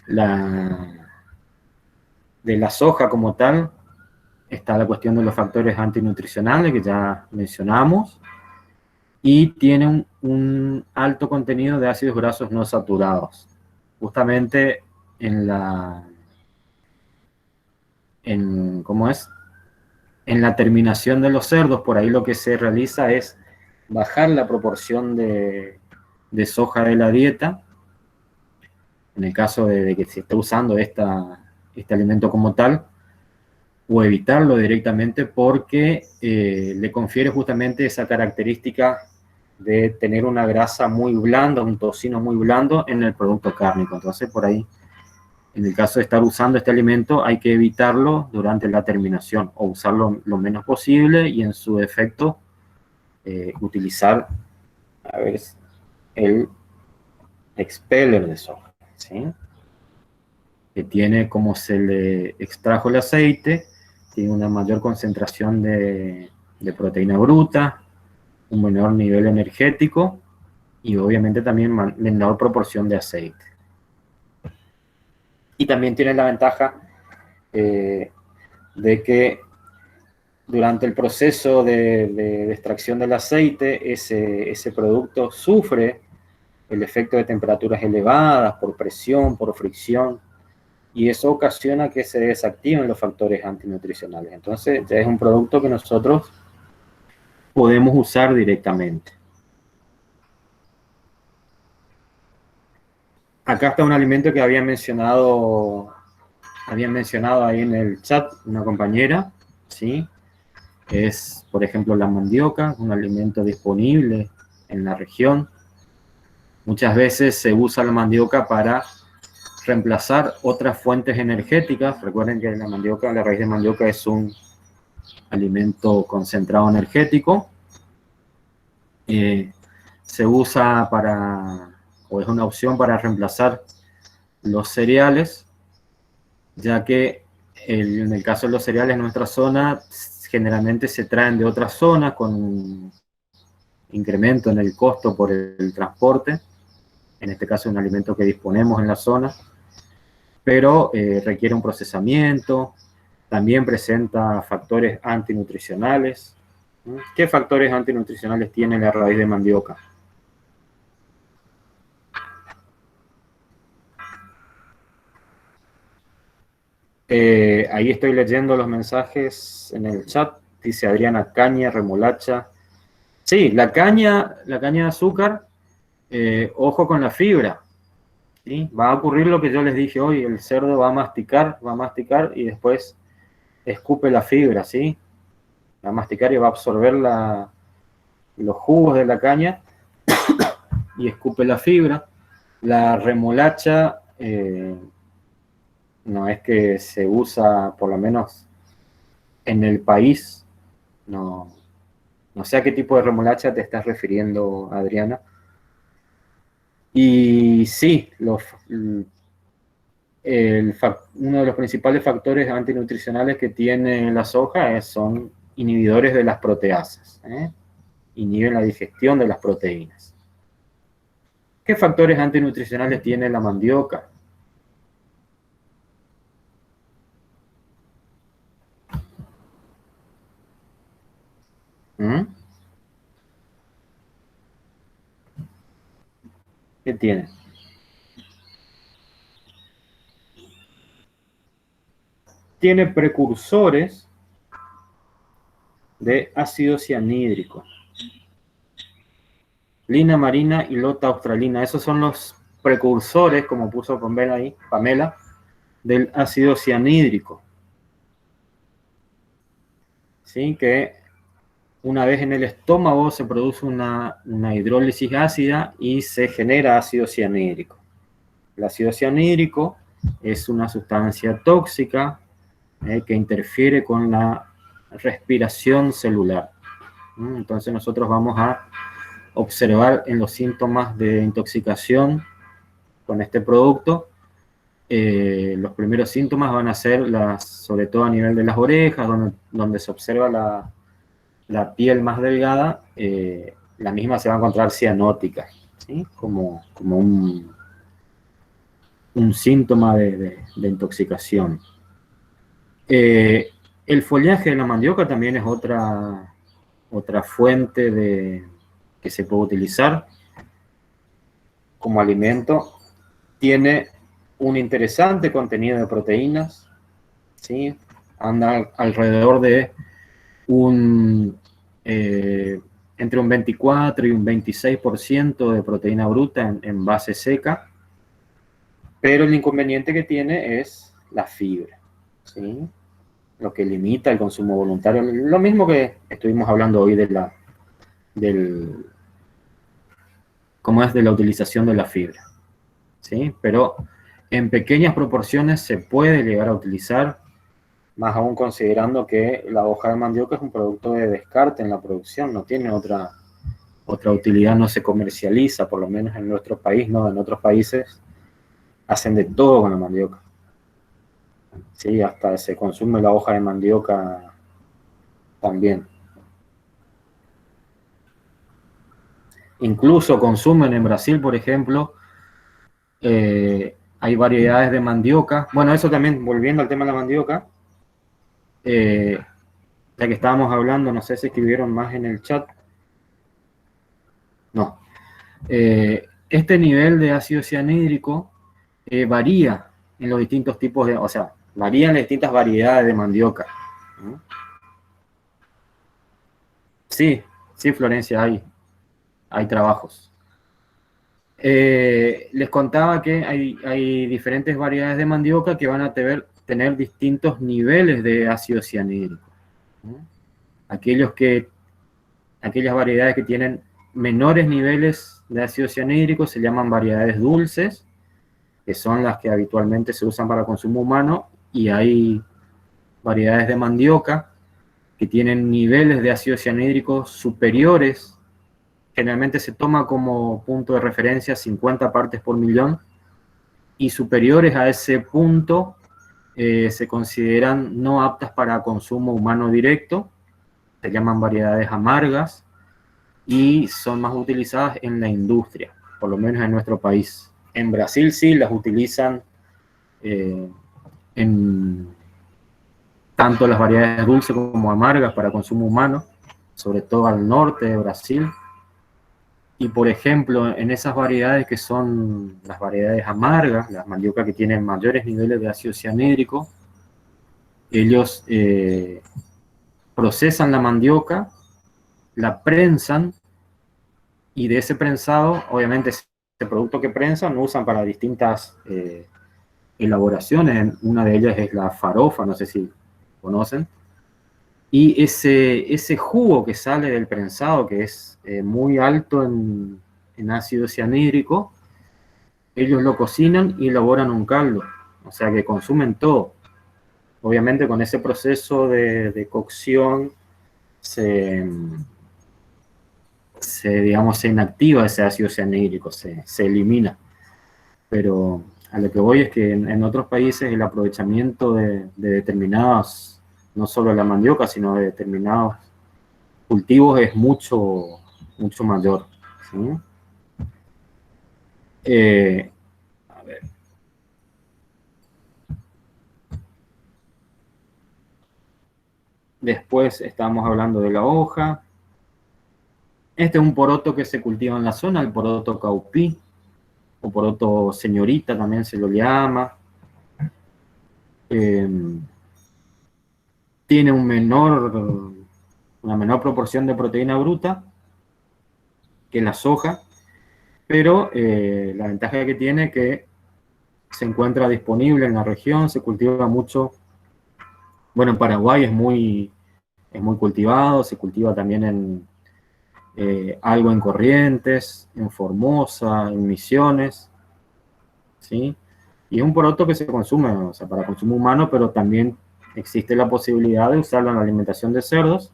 la soja como tal, está la cuestión de los factores antinutricionales que ya mencionamos, y tiene un alto contenido de ácidos grasos no saturados. Justamente en la terminación de los cerdos, por ahí lo que se realiza es bajar la proporción de soja de la dieta, en el caso de que se esté usando este alimento como tal, o evitarlo directamente, porque le confiere justamente esa característica de tener una grasa muy blanda, un tocino muy blando en el producto cárnico. Entonces por ahí En el caso de estar usando este alimento, hay que evitarlo durante la terminación o usarlo lo menos posible y en su defecto utilizar el expeller de soja, ¿sí? Que tiene, como se le extrajo el aceite, tiene una mayor concentración de proteína bruta, un menor nivel energético y obviamente también menor proporción de aceite. Y también tiene la ventaja de que durante el proceso de extracción del aceite, ese producto sufre el efecto de temperaturas elevadas, por presión, por fricción, y eso ocasiona que se desactiven los factores antinutricionales. Entonces, ya es un producto que nosotros podemos usar directamente. Acá está un alimento que habían mencionado ahí en el chat una compañera, ¿sí? Es, por ejemplo, la mandioca, un alimento disponible en la región. Muchas veces se usa la mandioca para reemplazar otras fuentes energéticas. Recuerden que la raíz de mandioca es un alimento concentrado energético. Se usa o es una opción para reemplazar los cereales, ya que en el caso de los cereales en nuestra zona generalmente se traen de otras zonas con un incremento en el costo por el transporte. En este caso es un alimento que disponemos en la zona, pero requiere un procesamiento, también presenta factores antinutricionales. ¿Qué factores antinutricionales tiene la raíz de mandioca? Ahí estoy leyendo los mensajes en el chat. Dice Adriana, caña, remolacha. Sí, la caña de azúcar, ojo con la fibra. ¿Sí? Va a ocurrir lo que yo les dije hoy, el cerdo va a masticar y después escupe la fibra, ¿sí? Va a masticar y va a absorber los jugos de la caña y escupe la fibra. La remolacha no es que se usa, por lo menos en el país, no sé a qué tipo de remolacha te estás refiriendo, Adriana. Y sí, uno de los principales factores antinutricionales que tiene la soja son inhibidores de las proteasas, inhiben la digestión de las proteínas. ¿Qué factores antinutricionales tiene la mandioca? ¿Qué tiene? Tiene precursores de ácido cianhídrico. Lina marina y lota australina. Esos son los precursores, como puso Pamela, del ácido cianhídrico. ¿Sí? Que una vez en el estómago se produce una hidrólisis ácida y se genera ácido cianhídrico. El ácido cianhídrico es una sustancia tóxica que interfiere con la respiración celular. Entonces nosotros vamos a observar en los síntomas de intoxicación con este producto. Los primeros síntomas van a ser, sobre todo a nivel de las orejas, donde se observa la piel más delgada, la misma se va a encontrar cianótica, ¿sí? como un síntoma de intoxicación. El follaje de la mandioca también es otra fuente que se puede utilizar como alimento. Tiene un interesante contenido de proteínas, ¿sí? Anda alrededor de entre un 24 y un 26% de proteína bruta en base seca, pero el inconveniente que tiene es la fibra, ¿sí? Lo que limita el consumo voluntario, lo mismo que estuvimos hablando hoy de la utilización de la fibra, ¿sí? Pero En pequeñas proporciones se puede llegar a utilizar, más aún considerando que la hoja de mandioca es un producto de descarte en la producción, no tiene otra utilidad, no se comercializa, por lo menos en nuestro país, no, en otros países hacen de todo con la mandioca. Sí, hasta se consume la hoja de mandioca también. Incluso consumen en Brasil, por ejemplo, hay variedades de mandioca. Bueno, eso también, volviendo al tema de la mandioca, ya que estábamos hablando, no sé si escribieron más en el chat. No. Este nivel de ácido cianhídrico varía en los distintos tipos de, o sea, varía en las distintas variedades de mandioca. ¿No? Sí, sí, Florencia, hay trabajos. Les contaba que hay diferentes variedades de mandioca que van a tener distintos niveles de ácido cianhídrico. ¿No? Aquellas variedades que tienen menores niveles de ácido cianhídrico se llaman variedades dulces, que son las que habitualmente se usan para consumo humano, y hay variedades de mandioca que tienen niveles de ácido cianhídrico superiores. Generalmente se toma como punto de referencia 50 partes por millón, y superiores a ese punto se consideran no aptas para consumo humano directo, se llaman variedades amargas, y son más utilizadas en la industria, por lo menos en nuestro país. En Brasil sí las utilizan en tanto las variedades dulces como amargas para consumo humano, sobre todo al norte de Brasil. Y por ejemplo, en esas variedades que son las variedades amargas, las mandioca que tienen mayores niveles de ácido cianhídrico, ellos procesan la mandioca, la prensan, y de ese prensado, obviamente ese producto que prensan lo usan para distintas elaboraciones. Una de ellas es la farofa, no sé si conocen. Y ese jugo que sale del prensado, que es muy alto en ácido cianhídrico, ellos lo cocinan y elaboran un caldo. O sea que consumen todo. Obviamente con ese proceso de cocción digamos, se inactiva ese ácido cianhídrico, se elimina. Pero a lo que voy es que en otros países el aprovechamiento de determinados, no solo la mandioca, sino de determinados cultivos es mucho mayor. ¿Sí? A ver. Después estamos hablando de la hoja. Este es un poroto que se cultiva en la zona, el poroto caupí, o poroto señorita también se lo llama. Tiene una menor proporción de proteína bruta que la soja, pero la ventaja que tiene es que se encuentra disponible en la región, se cultiva mucho. Bueno, en Paraguay es muy cultivado, se cultiva también algo en Corrientes, en Formosa, en Misiones, ¿sí? Y es un poroto que se consume, o sea, para consumo humano, pero también existe la posibilidad de usarlo en la alimentación de cerdos,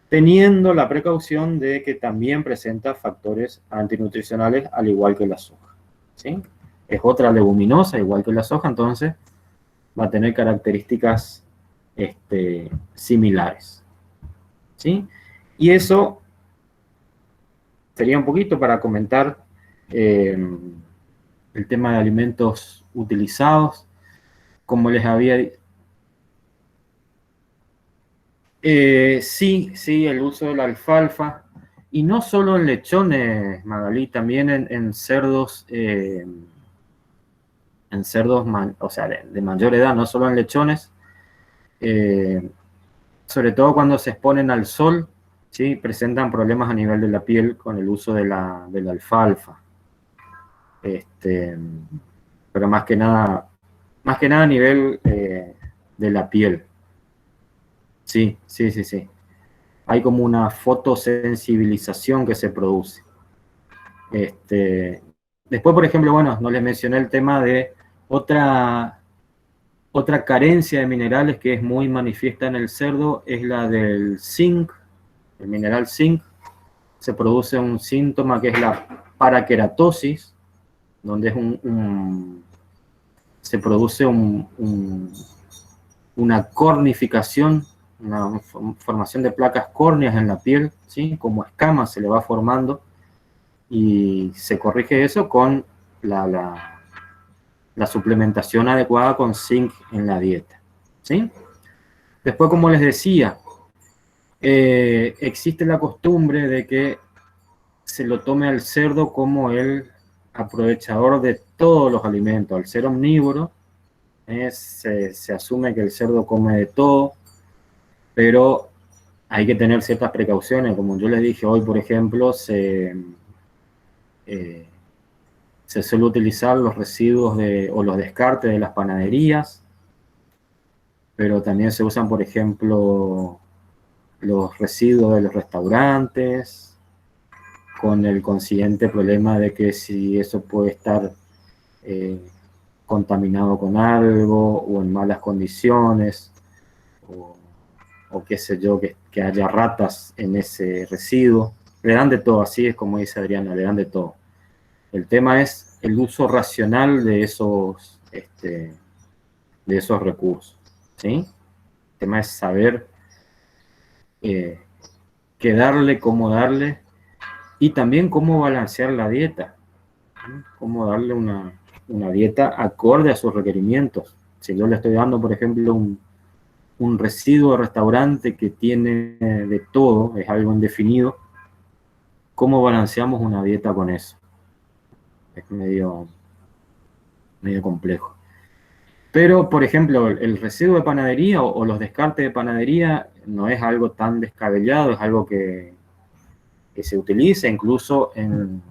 teniendo la precaución de que también presenta factores antinutricionales al igual que la soja, ¿sí? Es otra leguminosa, igual que la soja, entonces va a tener características similares, ¿sí? Y eso sería un poquito para comentar el tema de alimentos utilizados. Como les había dicho, sí, el uso de la alfalfa, y no solo en lechones, Magalí, también en cerdos, o sea, de mayor edad, no solo en lechones, sobre todo cuando se exponen al sol, ¿sí? Presentan problemas a nivel de la piel con el uso de la alfalfa. Pero más que nada a nivel de la piel. Sí. Hay como una fotosensibilización que se produce. Después, por ejemplo, bueno, no les mencioné el tema de Otra carencia de minerales que es muy manifiesta en el cerdo es la del zinc, el mineral zinc. Se produce un síntoma que es la paraqueratosis, donde es se produce una cornificación, una formación de placas córneas en la piel, ¿sí? Como escamas se le va formando, y se corrige eso con la suplementación adecuada con zinc en la dieta, ¿sí? Después, como les decía, existe la costumbre de que se lo tome al cerdo como el aprovechador de todos los alimentos. Al ser omnívoro, se asume que el cerdo come de todo, pero hay que tener ciertas precauciones. Como yo les dije hoy, por ejemplo, se suele utilizar los residuos o los descartes de las panaderías, pero también se usan, por ejemplo, los residuos de los restaurantes, con el consiguiente problema de que si eso puede estar contaminado con algo o en malas condiciones, o qué sé yo, que haya ratas en ese residuo. Le dan de todo, así es como dice Adriana, le dan de todo. El tema es el uso racional de esos recursos, ¿sí? El tema es saber qué darle, cómo darle, y también cómo balancear la dieta, ¿sí? Cómo darle una dieta acorde a sus requerimientos. Si yo le estoy dando, por ejemplo, un residuo de restaurante que tiene de todo, es algo indefinido, ¿cómo balanceamos una dieta con eso? Es medio complejo. Pero, por ejemplo, el residuo de panadería o los descartes de panadería no es algo tan descabellado, es algo que se utiliza incluso en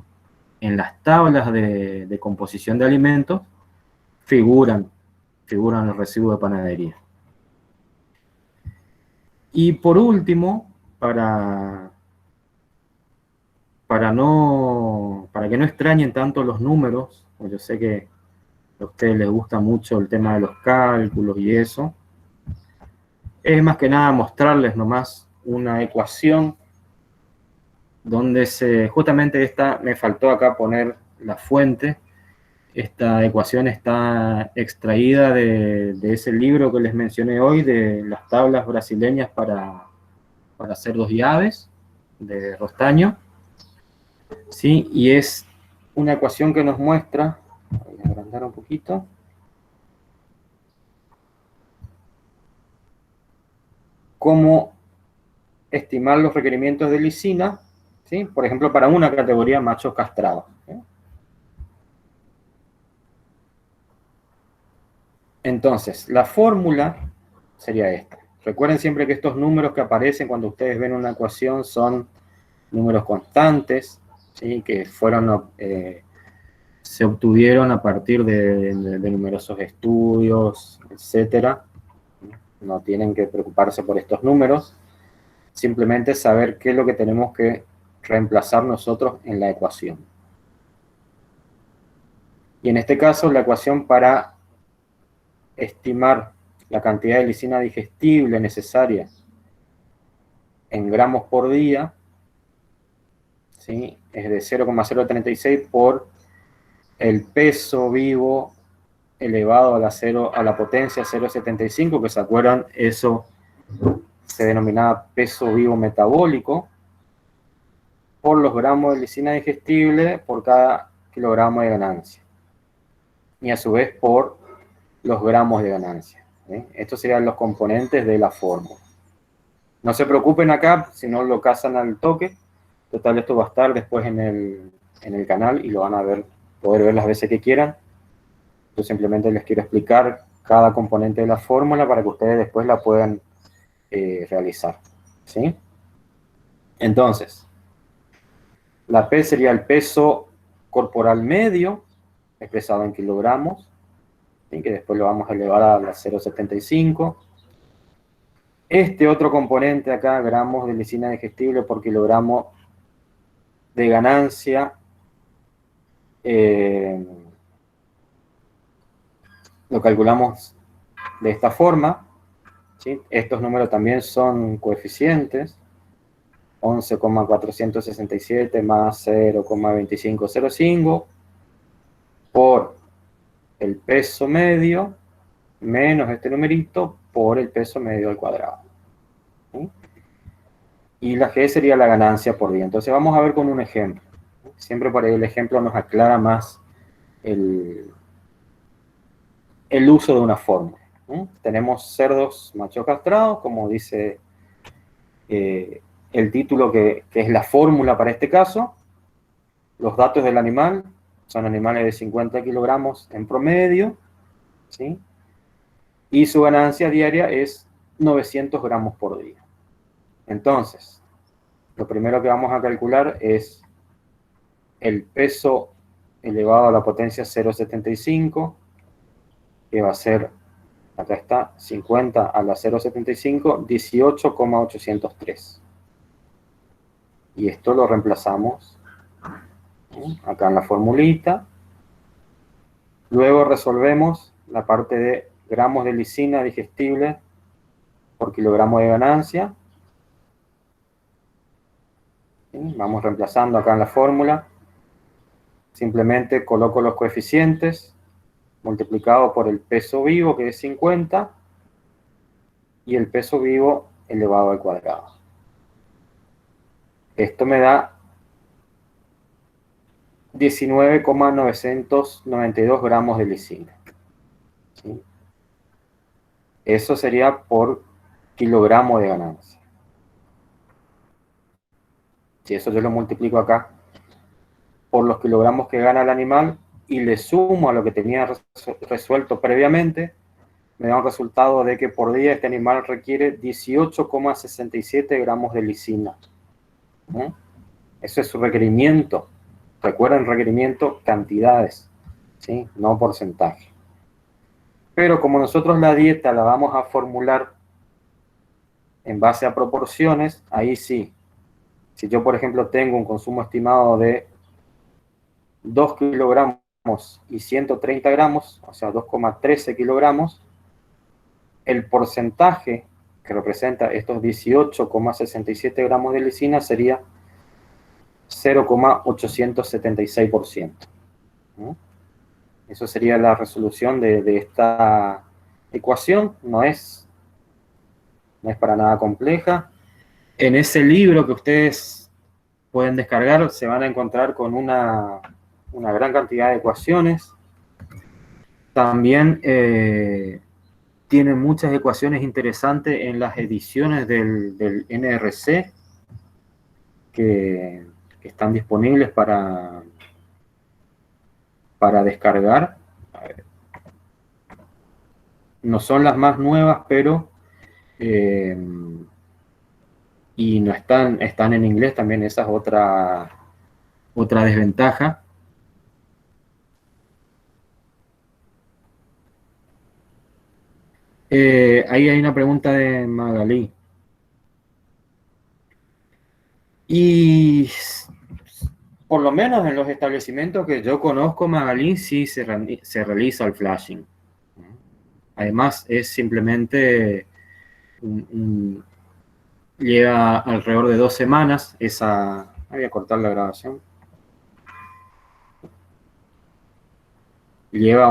las tablas de composición de alimentos, figuran los residuos de panadería. Y por último, para que no extrañen tanto los números, pues yo sé que a ustedes les gusta mucho el tema de los cálculos y eso, es más que nada mostrarles nomás una ecuación donde justamente me faltó acá poner la fuente. Esta ecuación está extraída de ese libro que les mencioné hoy, de las tablas brasileñas para cerdos y aves, de Rostaño, ¿sí? Y es una ecuación que nos muestra, voy a agrandar un poquito, cómo estimar los requerimientos de lisina, ¿sí? Por ejemplo, para una categoría machos castrados, ¿sí? Entonces, la fórmula sería esta. Recuerden siempre que estos números que aparecen cuando ustedes ven una ecuación son números constantes, ¿sí? Que se obtuvieron a partir de numerosos estudios, etcétera. No tienen que preocuparse por estos números, simplemente saber qué es lo que tenemos que reemplazar nosotros en la ecuación. Y en este caso, la ecuación para estimar la cantidad de lisina digestible necesaria en gramos por día, ¿sí? Es de 0,036 por el peso vivo elevado a la potencia 0,75, que se acuerdan, eso se denominaba peso vivo metabólico, por los gramos de lisina digestible por cada kilogramo de ganancia. Y a su vez por los gramos de ganancia, ¿sí? Estos serían los componentes de la fórmula. No se preocupen acá, si no lo cazan al toque. Total, esto va a estar después en el canal y lo van a poder ver las veces que quieran. Yo simplemente les quiero explicar cada componente de la fórmula para que ustedes después la puedan realizar, ¿sí? Entonces, la P sería el peso corporal medio, expresado en kilogramos, ¿sí? Que después lo vamos a elevar a la 0,75. Este otro componente acá, gramos de lisina digestible por kilogramo de ganancia, lo calculamos de esta forma, ¿sí? Estos números también son coeficientes, 11,467 más 0,2505 por el peso medio menos este numerito por el peso medio al cuadrado, ¿sí? Y la G sería la ganancia por día. Entonces vamos a ver con un ejemplo. Siempre por ahí el ejemplo nos aclara más el uso de una fórmula. Tenemos cerdos machos castrados, como dice el título que es la fórmula para este caso. Los datos del animal son animales de 50 kilogramos en promedio, ¿sí? Y su ganancia diaria es 900 gramos por día. Entonces, lo primero que vamos a calcular es el peso elevado a la potencia 0,75, que va a ser, acá está, 50 a la 0,75, 18,803. Y esto lo reemplazamos acá en la formulita. Luego resolvemos la parte de gramos de lisina digestible por kilogramo de ganancia. Vamos reemplazando acá en la fórmula. Simplemente coloco los coeficientes multiplicado por el peso vivo, que es 50, y el peso vivo elevado al cuadrado. Esto me da 19,992 gramos de lisina, ¿sí? Eso sería por kilogramo de ganancia. Si eso yo lo multiplico acá por los kilogramos que gana el animal y le sumo a lo que tenía resuelto previamente, me da un resultado de que por día este animal requiere 18,67 gramos de lisina. Eso es su requerimiento. Recuerden, requerimiento, cantidades, ¿sí? No porcentaje. Pero como nosotros la dieta la vamos a formular en base a proporciones, ahí sí. Si yo, por ejemplo, tengo un consumo estimado de 2 kilogramos y 130 gramos, o sea, 2,13 kilogramos, el porcentaje que representa estos 18,67 gramos de lisina sería 0,876%. ¿no? Eso sería la resolución de esta ecuación. No es para nada compleja. En ese libro que ustedes pueden descargar se van a encontrar con una gran cantidad de ecuaciones. También tiene muchas ecuaciones interesantes en las ediciones del NRC que están disponibles para descargar. A ver. No son las más nuevas, pero y no están en inglés también. Esa es otra desventaja. Ahí hay una pregunta de Magalí. Y por lo menos en los establecimientos que yo conozco, Magalí, sí se realiza el flashing. Además, es simplemente lleva alrededor de 2 semanas esa... Voy a cortar la grabación. Lleva